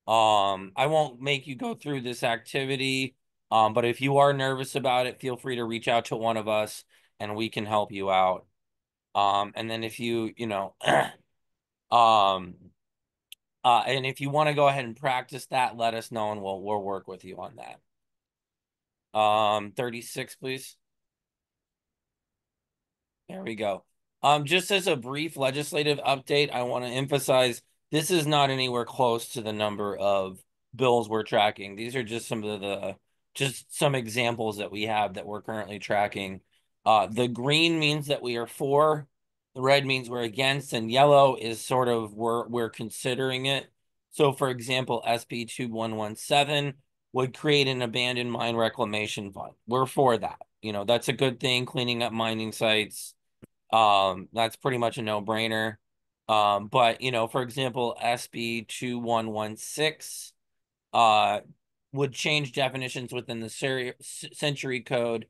I won't make you go through this activity, but if you are nervous about it, feel free to reach out to one of us and we can help you out. And then if Um, and if you want to go ahead and practice that, let us know and we'll work with you on that. 36, please. There we go. Just as a brief legislative update, I want to emphasize this is not anywhere close to the number of bills we're tracking. These are just just some examples that we have that we're currently tracking. The green means that we are for, the red means we're against, and yellow is sort of we're considering it. So, for example, SB 2117 would create an abandoned mine reclamation fund. We're for that. That's a good thing, cleaning up mining sites. That's pretty much a no-brainer. But for example, SB 2116 would change definitions within the century code.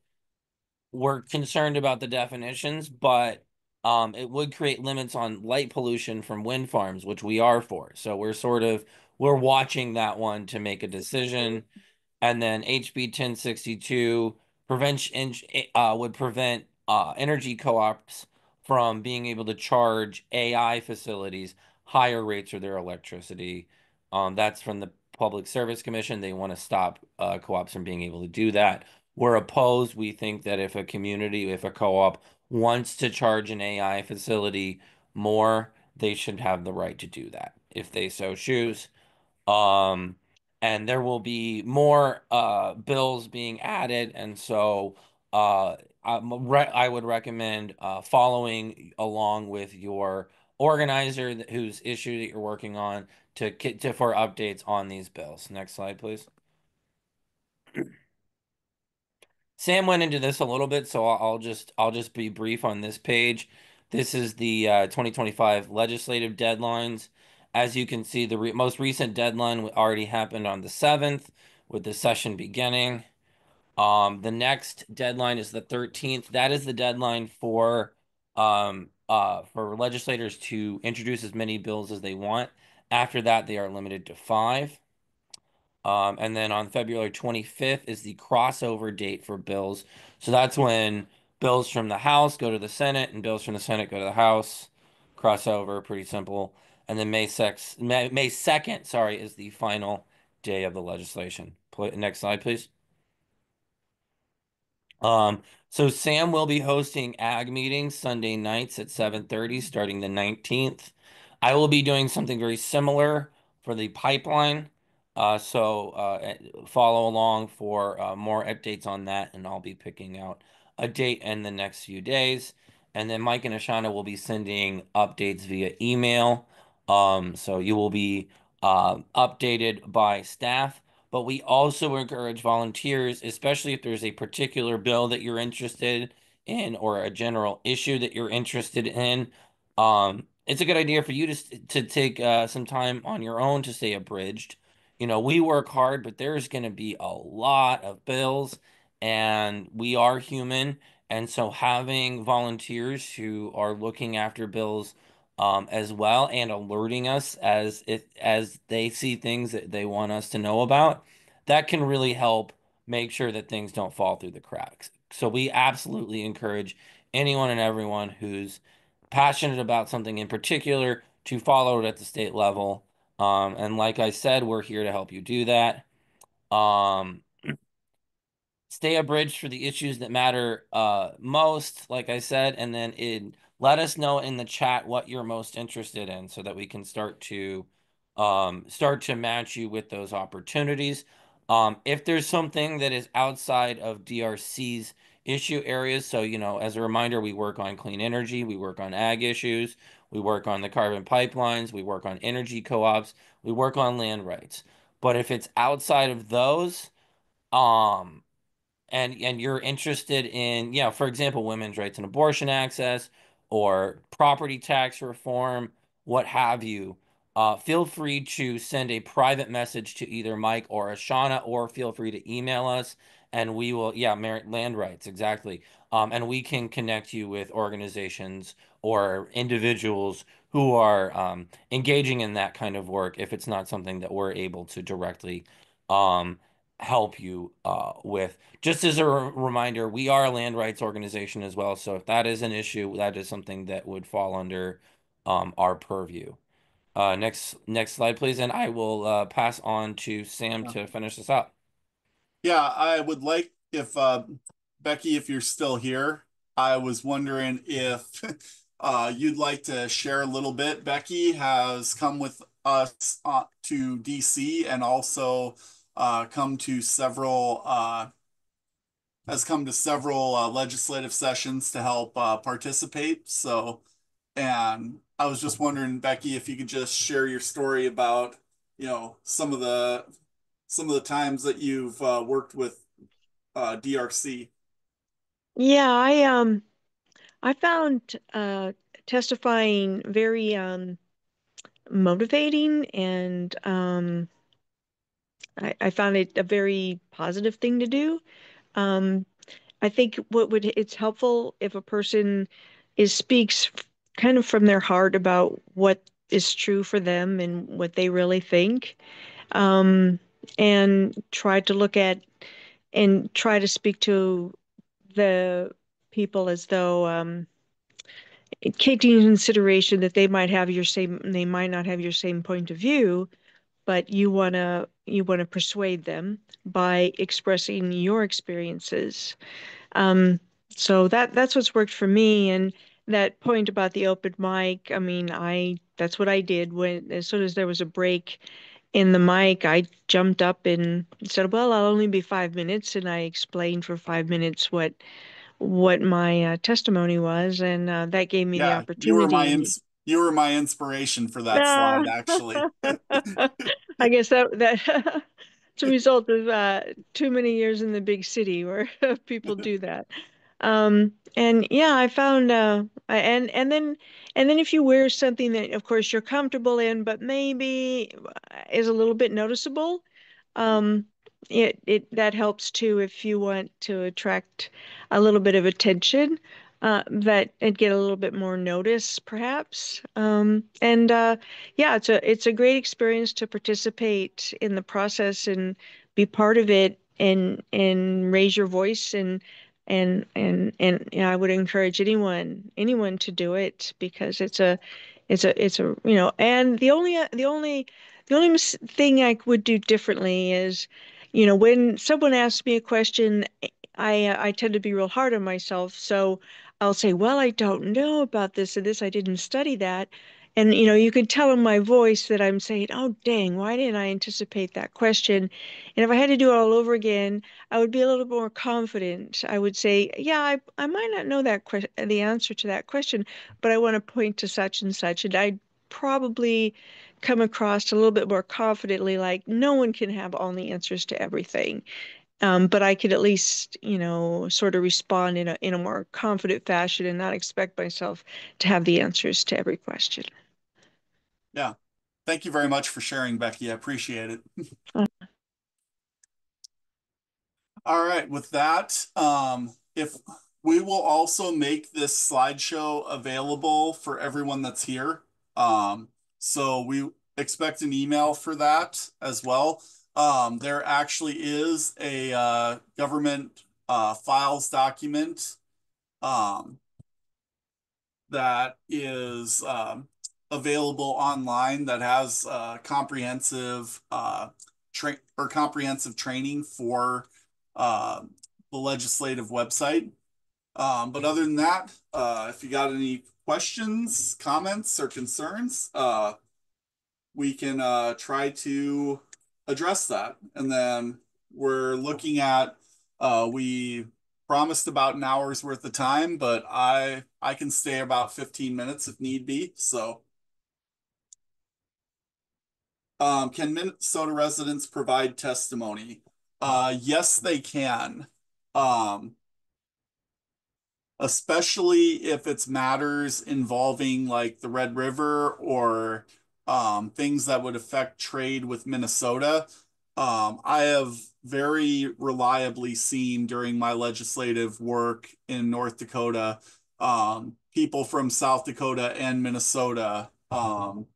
We're concerned about the definitions, but it would create limits on light pollution from wind farms, which we are for. So we're watching that one to make a decision. And then HB 1062 prevention would prevent energy co-ops from being able to charge AI facilities higher rates for their electricity. That's from the Public Service Commission. They want to stop co-ops from being able to do that. We're opposed. We think that if a co-op wants to charge an AI facility more, they should have the right to do that if they so choose. Um, and there will be more bills being added, and so I would recommend following along with your organizer whose issue that you're working on for updates on these bills. Next slide, please. Sam went into this a little bit, so I'll just be brief on this page. This is the 2025 legislative deadlines. As you can see, the most recent deadline already happened on the 7th, with the session beginning. The next deadline is the 13th. That is the deadline for legislators to introduce as many bills as they want. After that, they are limited to 5. And then on February 25th is the crossover date for bills. So that's when bills from the House go to the Senate and bills from the Senate go to the House. Crossover, pretty simple. And then May 2nd, sorry, is the final day of the legislation. Next slide, please. So Sam will be hosting ag meetings Sunday nights at 7:30 starting the 19th. I will be doing something very similar for the pipeline. Follow along for more updates on that, and I'll be picking out a date in the next few days. And then Mike and Ashana will be sending updates via email. So you will be updated by staff. But we also encourage volunteers, especially if there's a particular bill that you're interested in or a general issue that you're interested in. It's a good idea for you to take some time on your own to stay abridged. You know, we work hard, but there's going to be a lot of bills, and we are human. And so having volunteers who are looking after bills as well and alerting us as they see things that they want us to know about, that can really help make sure that things don't fall through the cracks. So we absolutely encourage anyone and everyone who's passionate about something in particular to follow it at the state level. And like I said, we're here to help you do that. Um, Stay abridged for the issues that matter most, like I said, and then let us know in the chat what you're most interested in so that we can start to match you with those opportunities. If there's something that is outside of DRC's issue areas, so as a reminder, we work on clean energy, we work on ag issues, we work on the carbon pipelines, we work on energy co-ops, we work on land rights. But if it's outside of those, um and you're interested in, for example, women's rights and abortion access or property tax reform, what have you, feel free to send a private message to either Mike or Ashana, or feel free to email us, and we will, land rights, exactly. And we can connect you with organizations or individuals who are engaging in that kind of work if it's not something that we're able to directly um, help you with. Just as a reminder, we are a land rights organization as well. So if that is an issue, that is something that would fall under our purview. Next slide, please. And I will pass on to Sam to finish this up. Yeah, I would like if Becky, if you're still here, I was wondering if you'd like to share a little bit. Becky has come with us to DC and also come to several has come to several legislative sessions to help participate. So, and I was just wondering, Becky, if you could just share your story about, some of the times that you've worked with DRC. Yeah, I found testifying very motivating, and I found it a very positive thing to do. Um, I think it's helpful if a person speaks kind of from their heart about what is true for them and what they really think, um, and try to speak to the people as though taking into consideration that they might not have your same point of view, but you wanna persuade them by expressing your experiences. Um, so that's what's worked for me. And that point about the open mic, I mean, that's what I did when as soon as there was a break in the mic, I jumped up and said, "Well, I'll only be 5 minutes," and I explained for 5 minutes what my testimony was, and that gave me the Yeah, opportunity. you were my inspiration for that Ah, slide, actually. I guess that it's a result of too many years in the big city where people do that. And yeah, I found and then if you wear something that, of course, you're comfortable in, but maybe is a little bit noticeable, um, it that helps too if you want to attract a little bit of attention, that and get a little bit more notice, perhaps. And yeah, it's a great experience to participate in the process and be part of it and raise your voice and you know, I would encourage anyone to do it because it's a and the only thing I would do differently is, when someone asks me a question, I tend to be real hard on myself, so I'll say, well, I don't know about this and this, I didn't study that. And you could tell in my voice that I'm saying, oh, dang, why didn't I anticipate that question? And if I had to do it all over again, I would be a little more confident. I would say, yeah, I might not know the answer to that question, but I want to point to such and such. And I'd probably come across a little bit more confidently, like no one can have all the answers to everything. But I could at least, sort of respond in a more confident fashion and not expect myself to have the answers to every question. Yeah. Thank you very much for sharing, Becky. I appreciate it. Uh, All right, with that, if we will also make this slideshow available for everyone that's here. So we expect an email for that as well. There actually is a government files document that is available online that has comprehensive training for uh, the legislative website. But other than that, if you got any questions, comments, or concerns, we can try to address that. And then we're looking at we promised about an hour's worth of time, but I can stay about 15 minutes if need be. So, can Minnesota residents provide testimony? Yes, they can. Um, Especially if it's matters involving like the Red River or things that would affect trade with Minnesota. I have very reliably seen during my legislative work in North Dakota, people from South Dakota and Minnesota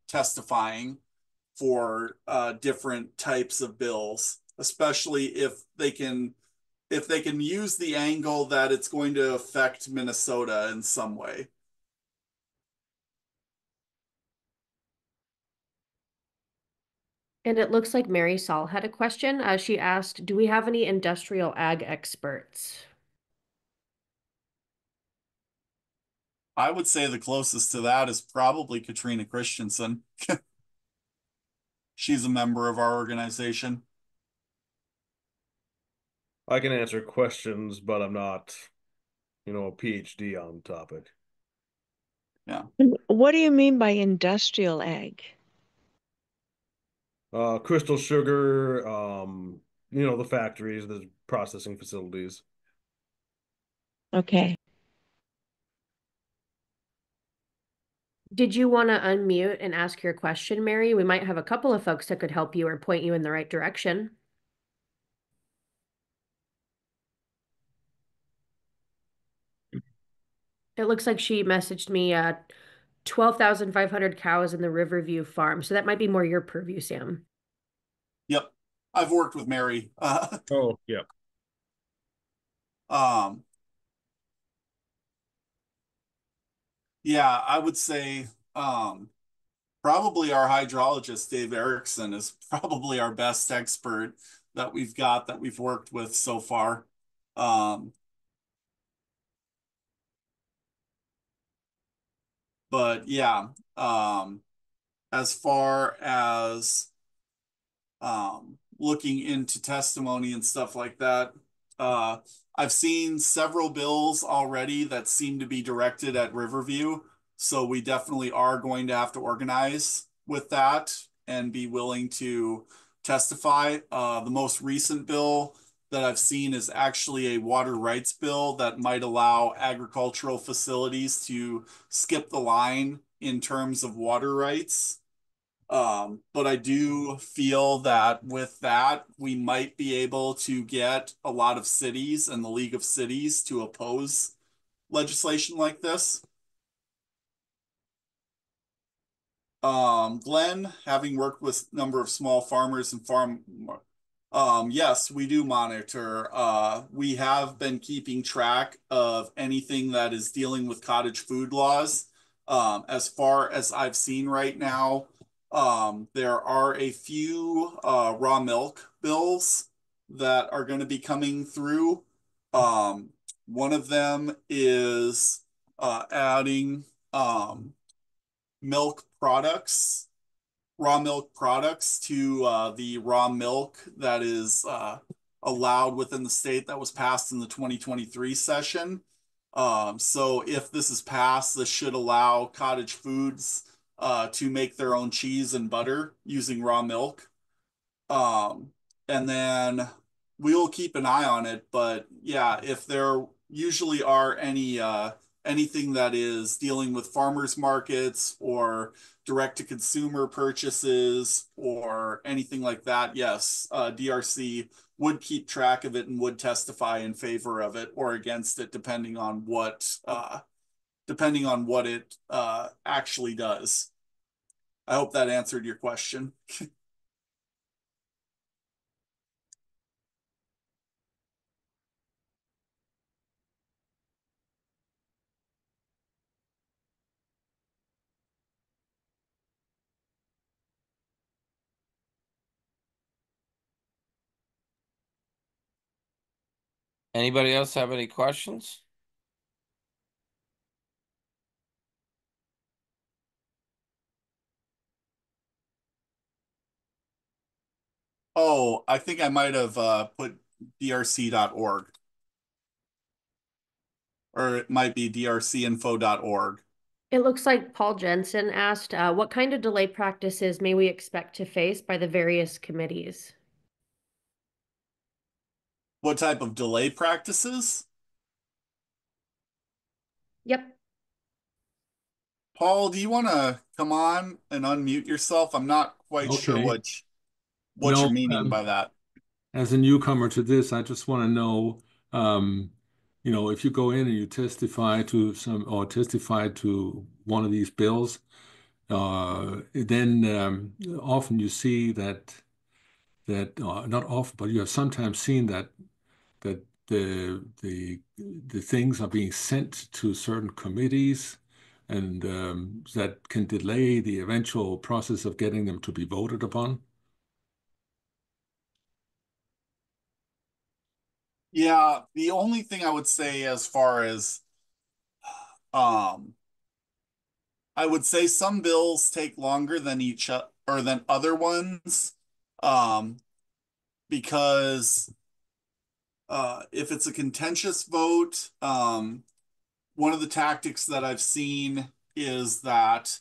testifying for different types of bills, especially if they can use the angle that it's going to affect Minnesota in some way. And it looks like Mary Saul had a question. She asked, do we have any industrial ag experts? I would say the closest to that is probably Katrina Christensen. She's a member of our organization. I can answer questions, but I'm not, a PhD on the topic. Yeah. What do you mean by industrial ag? Crystal sugar, the factories, the processing facilities. Okay. Did you want to unmute and ask your question, Mary? We might have a couple of folks that could help you or point you in the right direction. It looks like she messaged me 12,500 cows in the Riverview farm. So that might be more your purview, Sam. Yep. I've worked with Mary. Oh, yeah. Um, yeah, I would say probably our hydrologist, Dave Erickson, is probably our best expert that we've got that we've worked with so far. Um, but yeah, as far as looking into testimony and stuff like that, I've seen several bills already that seem to be directed at Riverview, so we definitely are going to have to organize with that and be willing to testify. The most recent bill that I've seen is actually a water rights bill that might allow agricultural facilities to skip the line in terms of water rights. But I do feel that with that, we might be able to get a lot of cities and the League of Cities to oppose legislation like this. Glenn, having worked with a number of small farmers and yes, we do monitor. We have been keeping track of anything that is dealing with cottage food laws. As far as I've seen right now, there are a few raw milk bills that are going to be coming through. One of them is adding milk products, raw milk products to the raw milk that is allowed within the state that was passed in the 2023 session. So if this is passed, this should allow cottage foods to make their own cheese and butter using raw milk. Um, and then we'll keep an eye on it. But yeah, if there usually are anything that is dealing with farmers markets or direct to consumer purchases or anything like that, yes, DRC would keep track of it and would testify in favor of it or against it, depending on what it actually does. I hope that answered your question. Anybody else have any questions? Oh, I think I might have put drc.org, or it might be drcinfo.org. It looks like Paul Jensen asked, what kind of delay practices may we expect to face by the various committees? What type of delay practices? Yep. Paul, do you want to come on and unmute yourself? I'm not quite sure Okay. what No, you're meaning by that. as a newcomer to this, I just want to know, if you go in and you testify to one of these bills, then often you see that not often, but you have sometimes seen that the things are being sent to certain committees, and that can delay the eventual process of getting them to be voted upon. Yeah, the only thing I would say as far as um I would say some bills take longer than or than other ones um because if it's a contentious vote, one of the tactics that I've seen is that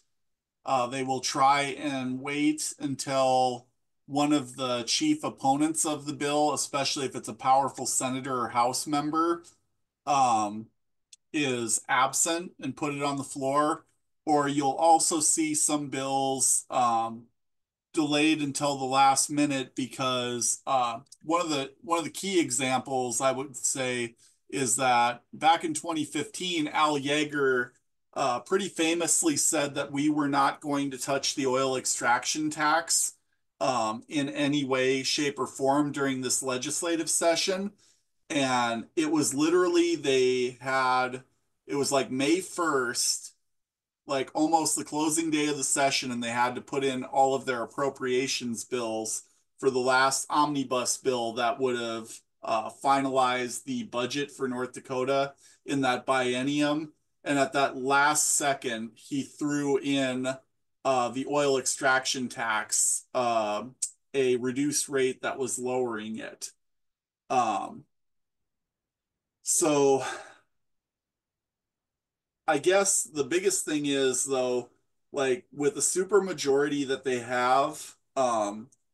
they will try and wait until one of the chief opponents of the bill, especially if it's a powerful senator or House member, um, is absent and put it on the floor. Or you'll also see some bills delayed until the last minute because one of the key examples I would say is that back in 2015, Al Yeager pretty famously said that we were not going to touch the oil extraction tax in any way, shape, or form during this legislative session. And it was literally it was like May 1st, like almost the closing day of the session, and they had to put in all of their appropriations bills for the last omnibus bill that would have finalized the budget for North Dakota in that biennium. And at that last second, he threw in the oil extraction tax, a reduced rate that was lowering it. Um, So I guess the biggest thing is though, like with the super majority that they have,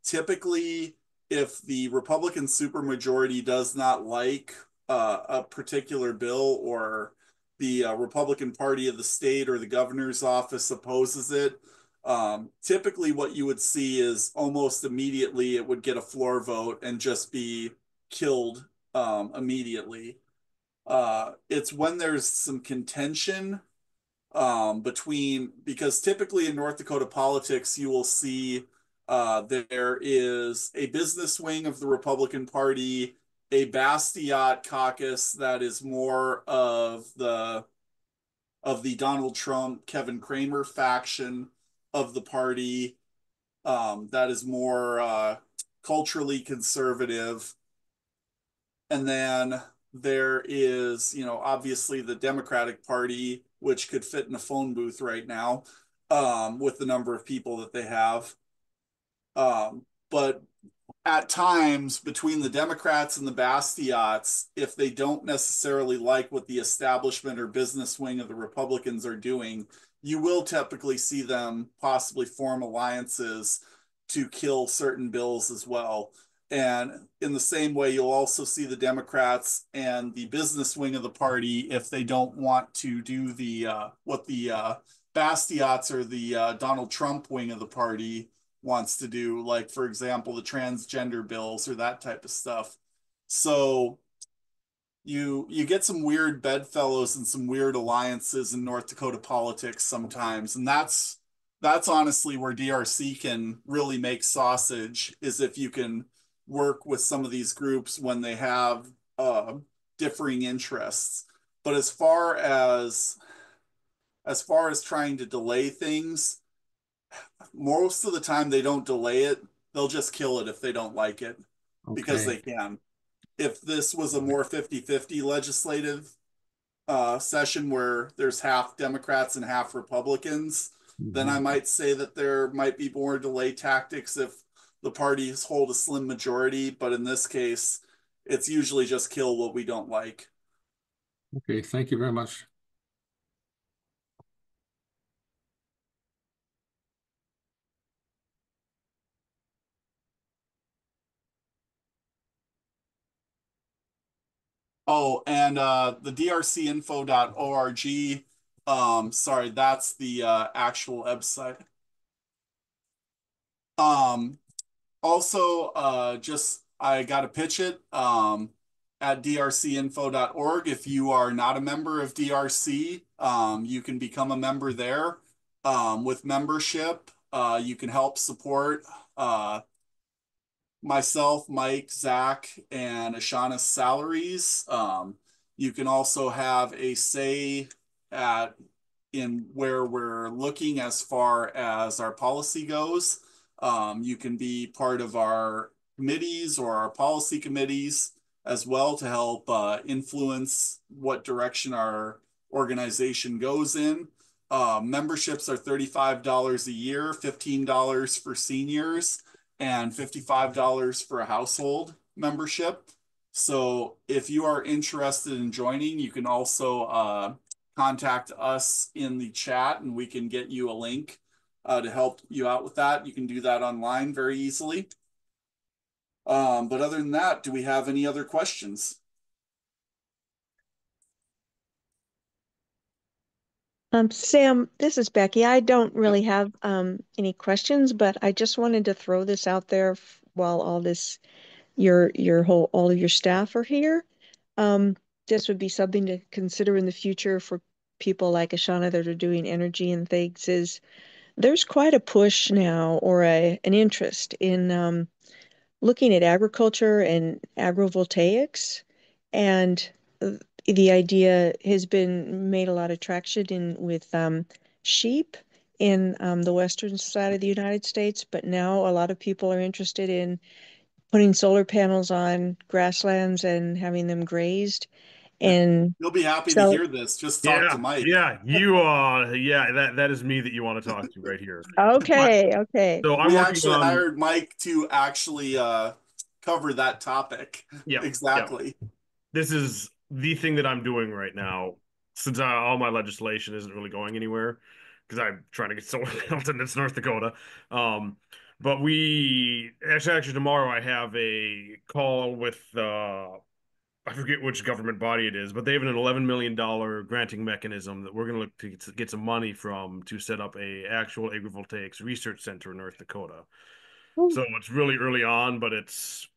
typically if the Republican supermajority does not like a particular bill or the Republican Party of the state or the governor's office opposes it, typically what you would see is almost immediately it would get a floor vote and just be killed immediately. It's when there's some contention between, because typically in North Dakota politics, you will see there is a business wing of the Republican Party, a Bastiat caucus that is more of the Donald Trump, Kevin Cramer faction of the party, that is more culturally conservative. And then there is, obviously the Democratic Party, which could fit in a phone booth right now, with the number of people that they have. But at times between the Democrats and the Bastiats, if they don't necessarily like what the establishment or business wing of the Republicans are doing, you will typically see them possibly form alliances to kill certain bills as well. And in the same way, you'll also see the Democrats and the business wing of the party, if they don't want to do the what the Bastiats or the Donald Trump wing of the party wants to do, like for example, the transgender bills or that type of stuff. So you get some weird bedfellows and some weird alliances in North Dakota politics sometimes, and that's honestly where DRC can really make sausage, is if you can work with some of these groups when they have differing interests. But as far as trying to delay things, most of the time they don't delay it. They'll just kill it if they don't like it, because Okay. they can. If this was a more 50-50 legislative session where there's half Democrats and half Republicans, then I Mhm. might say that there might be more delay tactics if the parties hold a slim majority. But in this case, it's usually just kill what we don't like. Okay, thank you very much. Oh, and the drcinfo.org, sorry, that's the actual website. Um, Also, just I got to pitch it at drcinfo.org. If you are not a member of DRC, you can become a member there. With membership, you can help support myself, Mike, Zach, and Ashana's salaries. You can also have a say at in where we're looking as far as our policy goes. You can be part of our committees or our policy committees as well to help influence what direction our organization goes in. Memberships are $35 a year, $15 for seniors, and $55 for a household membership. So if you are interested in joining, you can also contact us in the chat and we can get you a link to help you out with that. You can do that online very easily. But other than that, do we have any other questions? Sam, this is Becky. I don't really have any questions, but I just wanted to throw this out there while all this your whole all of your staff are here. Um, this would be something to consider in the future for people like Ashana that are doing energy and things. Is there's quite a push now, or an interest in looking at agriculture and agrovoltaics, and the idea has been made a lot of traction in with sheep in the western side of the United States, but now a lot of people are interested in putting solar panels on grasslands and having them grazed. And You'll be happy to so, hear this. Just talk to Yeah, Mike. yeah, yeah, that is me that you want to talk to right here. But okay, okay. so I'm We working actually on, hired Mike to actually cover that topic. yeah, yeah. Exactly. This is the thing that I'm doing right now, since all my legislation isn't really going anywhere, because I'm trying to get solar built in it's North Dakota. Um, but we actually tomorrow I have a call with I forget which government body it is, but they have an $11 million granting mechanism that we're going to look to get some money from to set up a actual agrivoltaics research center in North Dakota. So it's really early on, but it's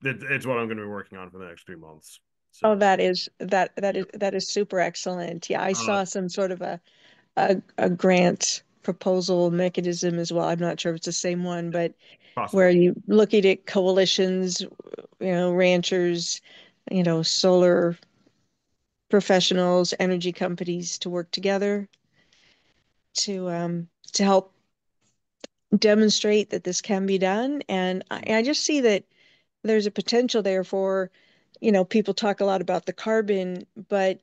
what I'm going to be working on for the next 3 months. Oh, So that is super excellent. Yeah, I uh, saw some sort of a grant proposal mechanism as well. I'm not sure if it's the same one, but where possibly. you looking at coalitions, ranchers, solar professionals, energy companies to work together to help demonstrate that this can be done. And I just see that there's a potential there for, people talk a lot about the carbon, but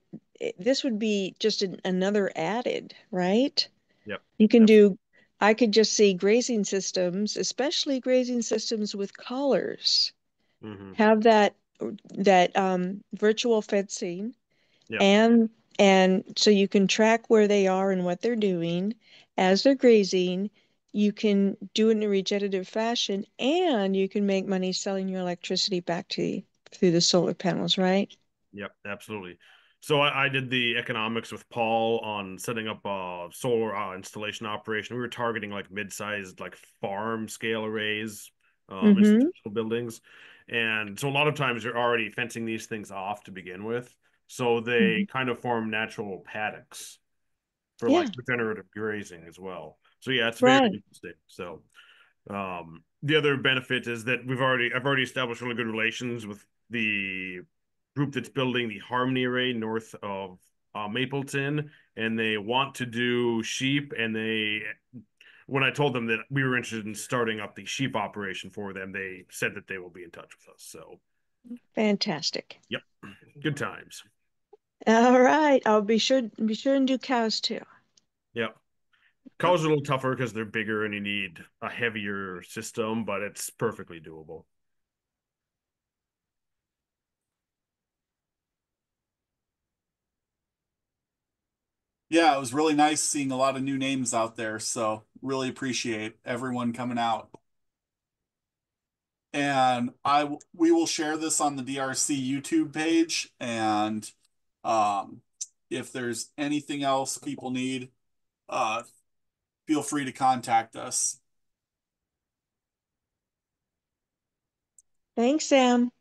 this would be just another added, right? Yep. You can Absolutely. do, I could just see grazing systems, especially grazing systems with collars, Hmm. have that virtual fencing, Yep. and so you can track where they are and what they're doing as they're grazing. You can do it in a regenerative fashion, and you can make money selling your electricity back to you through the solar panels, right? Yep. Absolutely. So I did the economics with Paul on setting up a solar installation operation. We were targeting like mid-sized, like farm scale arrays, Mm-hmm. institutional buildings. And so a lot of times you're already fencing these things off to begin with. So Hmm. they kind of form natural paddocks for Yeah, like regenerative grazing as well. So yeah, it's very right. interesting. So the other benefit is that I've already established really good relations with the group that's building the Harmony Array north of Mapleton, and they want to do sheep. And when I told them that we were interested in starting up the sheep operation for them, they said that they will be in touch with us. So, Fantastic. yep, good times. All right. I'll be sure and do cows too. Yep. Cows are a little tougher because they're bigger and you need a heavier system, but it's perfectly doable. Yeah, it was really nice seeing a lot of new names out there. So really appreciate everyone coming out. And we will share this on the DRC YouTube page. And um, if there's anything else people need, uh, feel free to contact us. Thanks, Sam.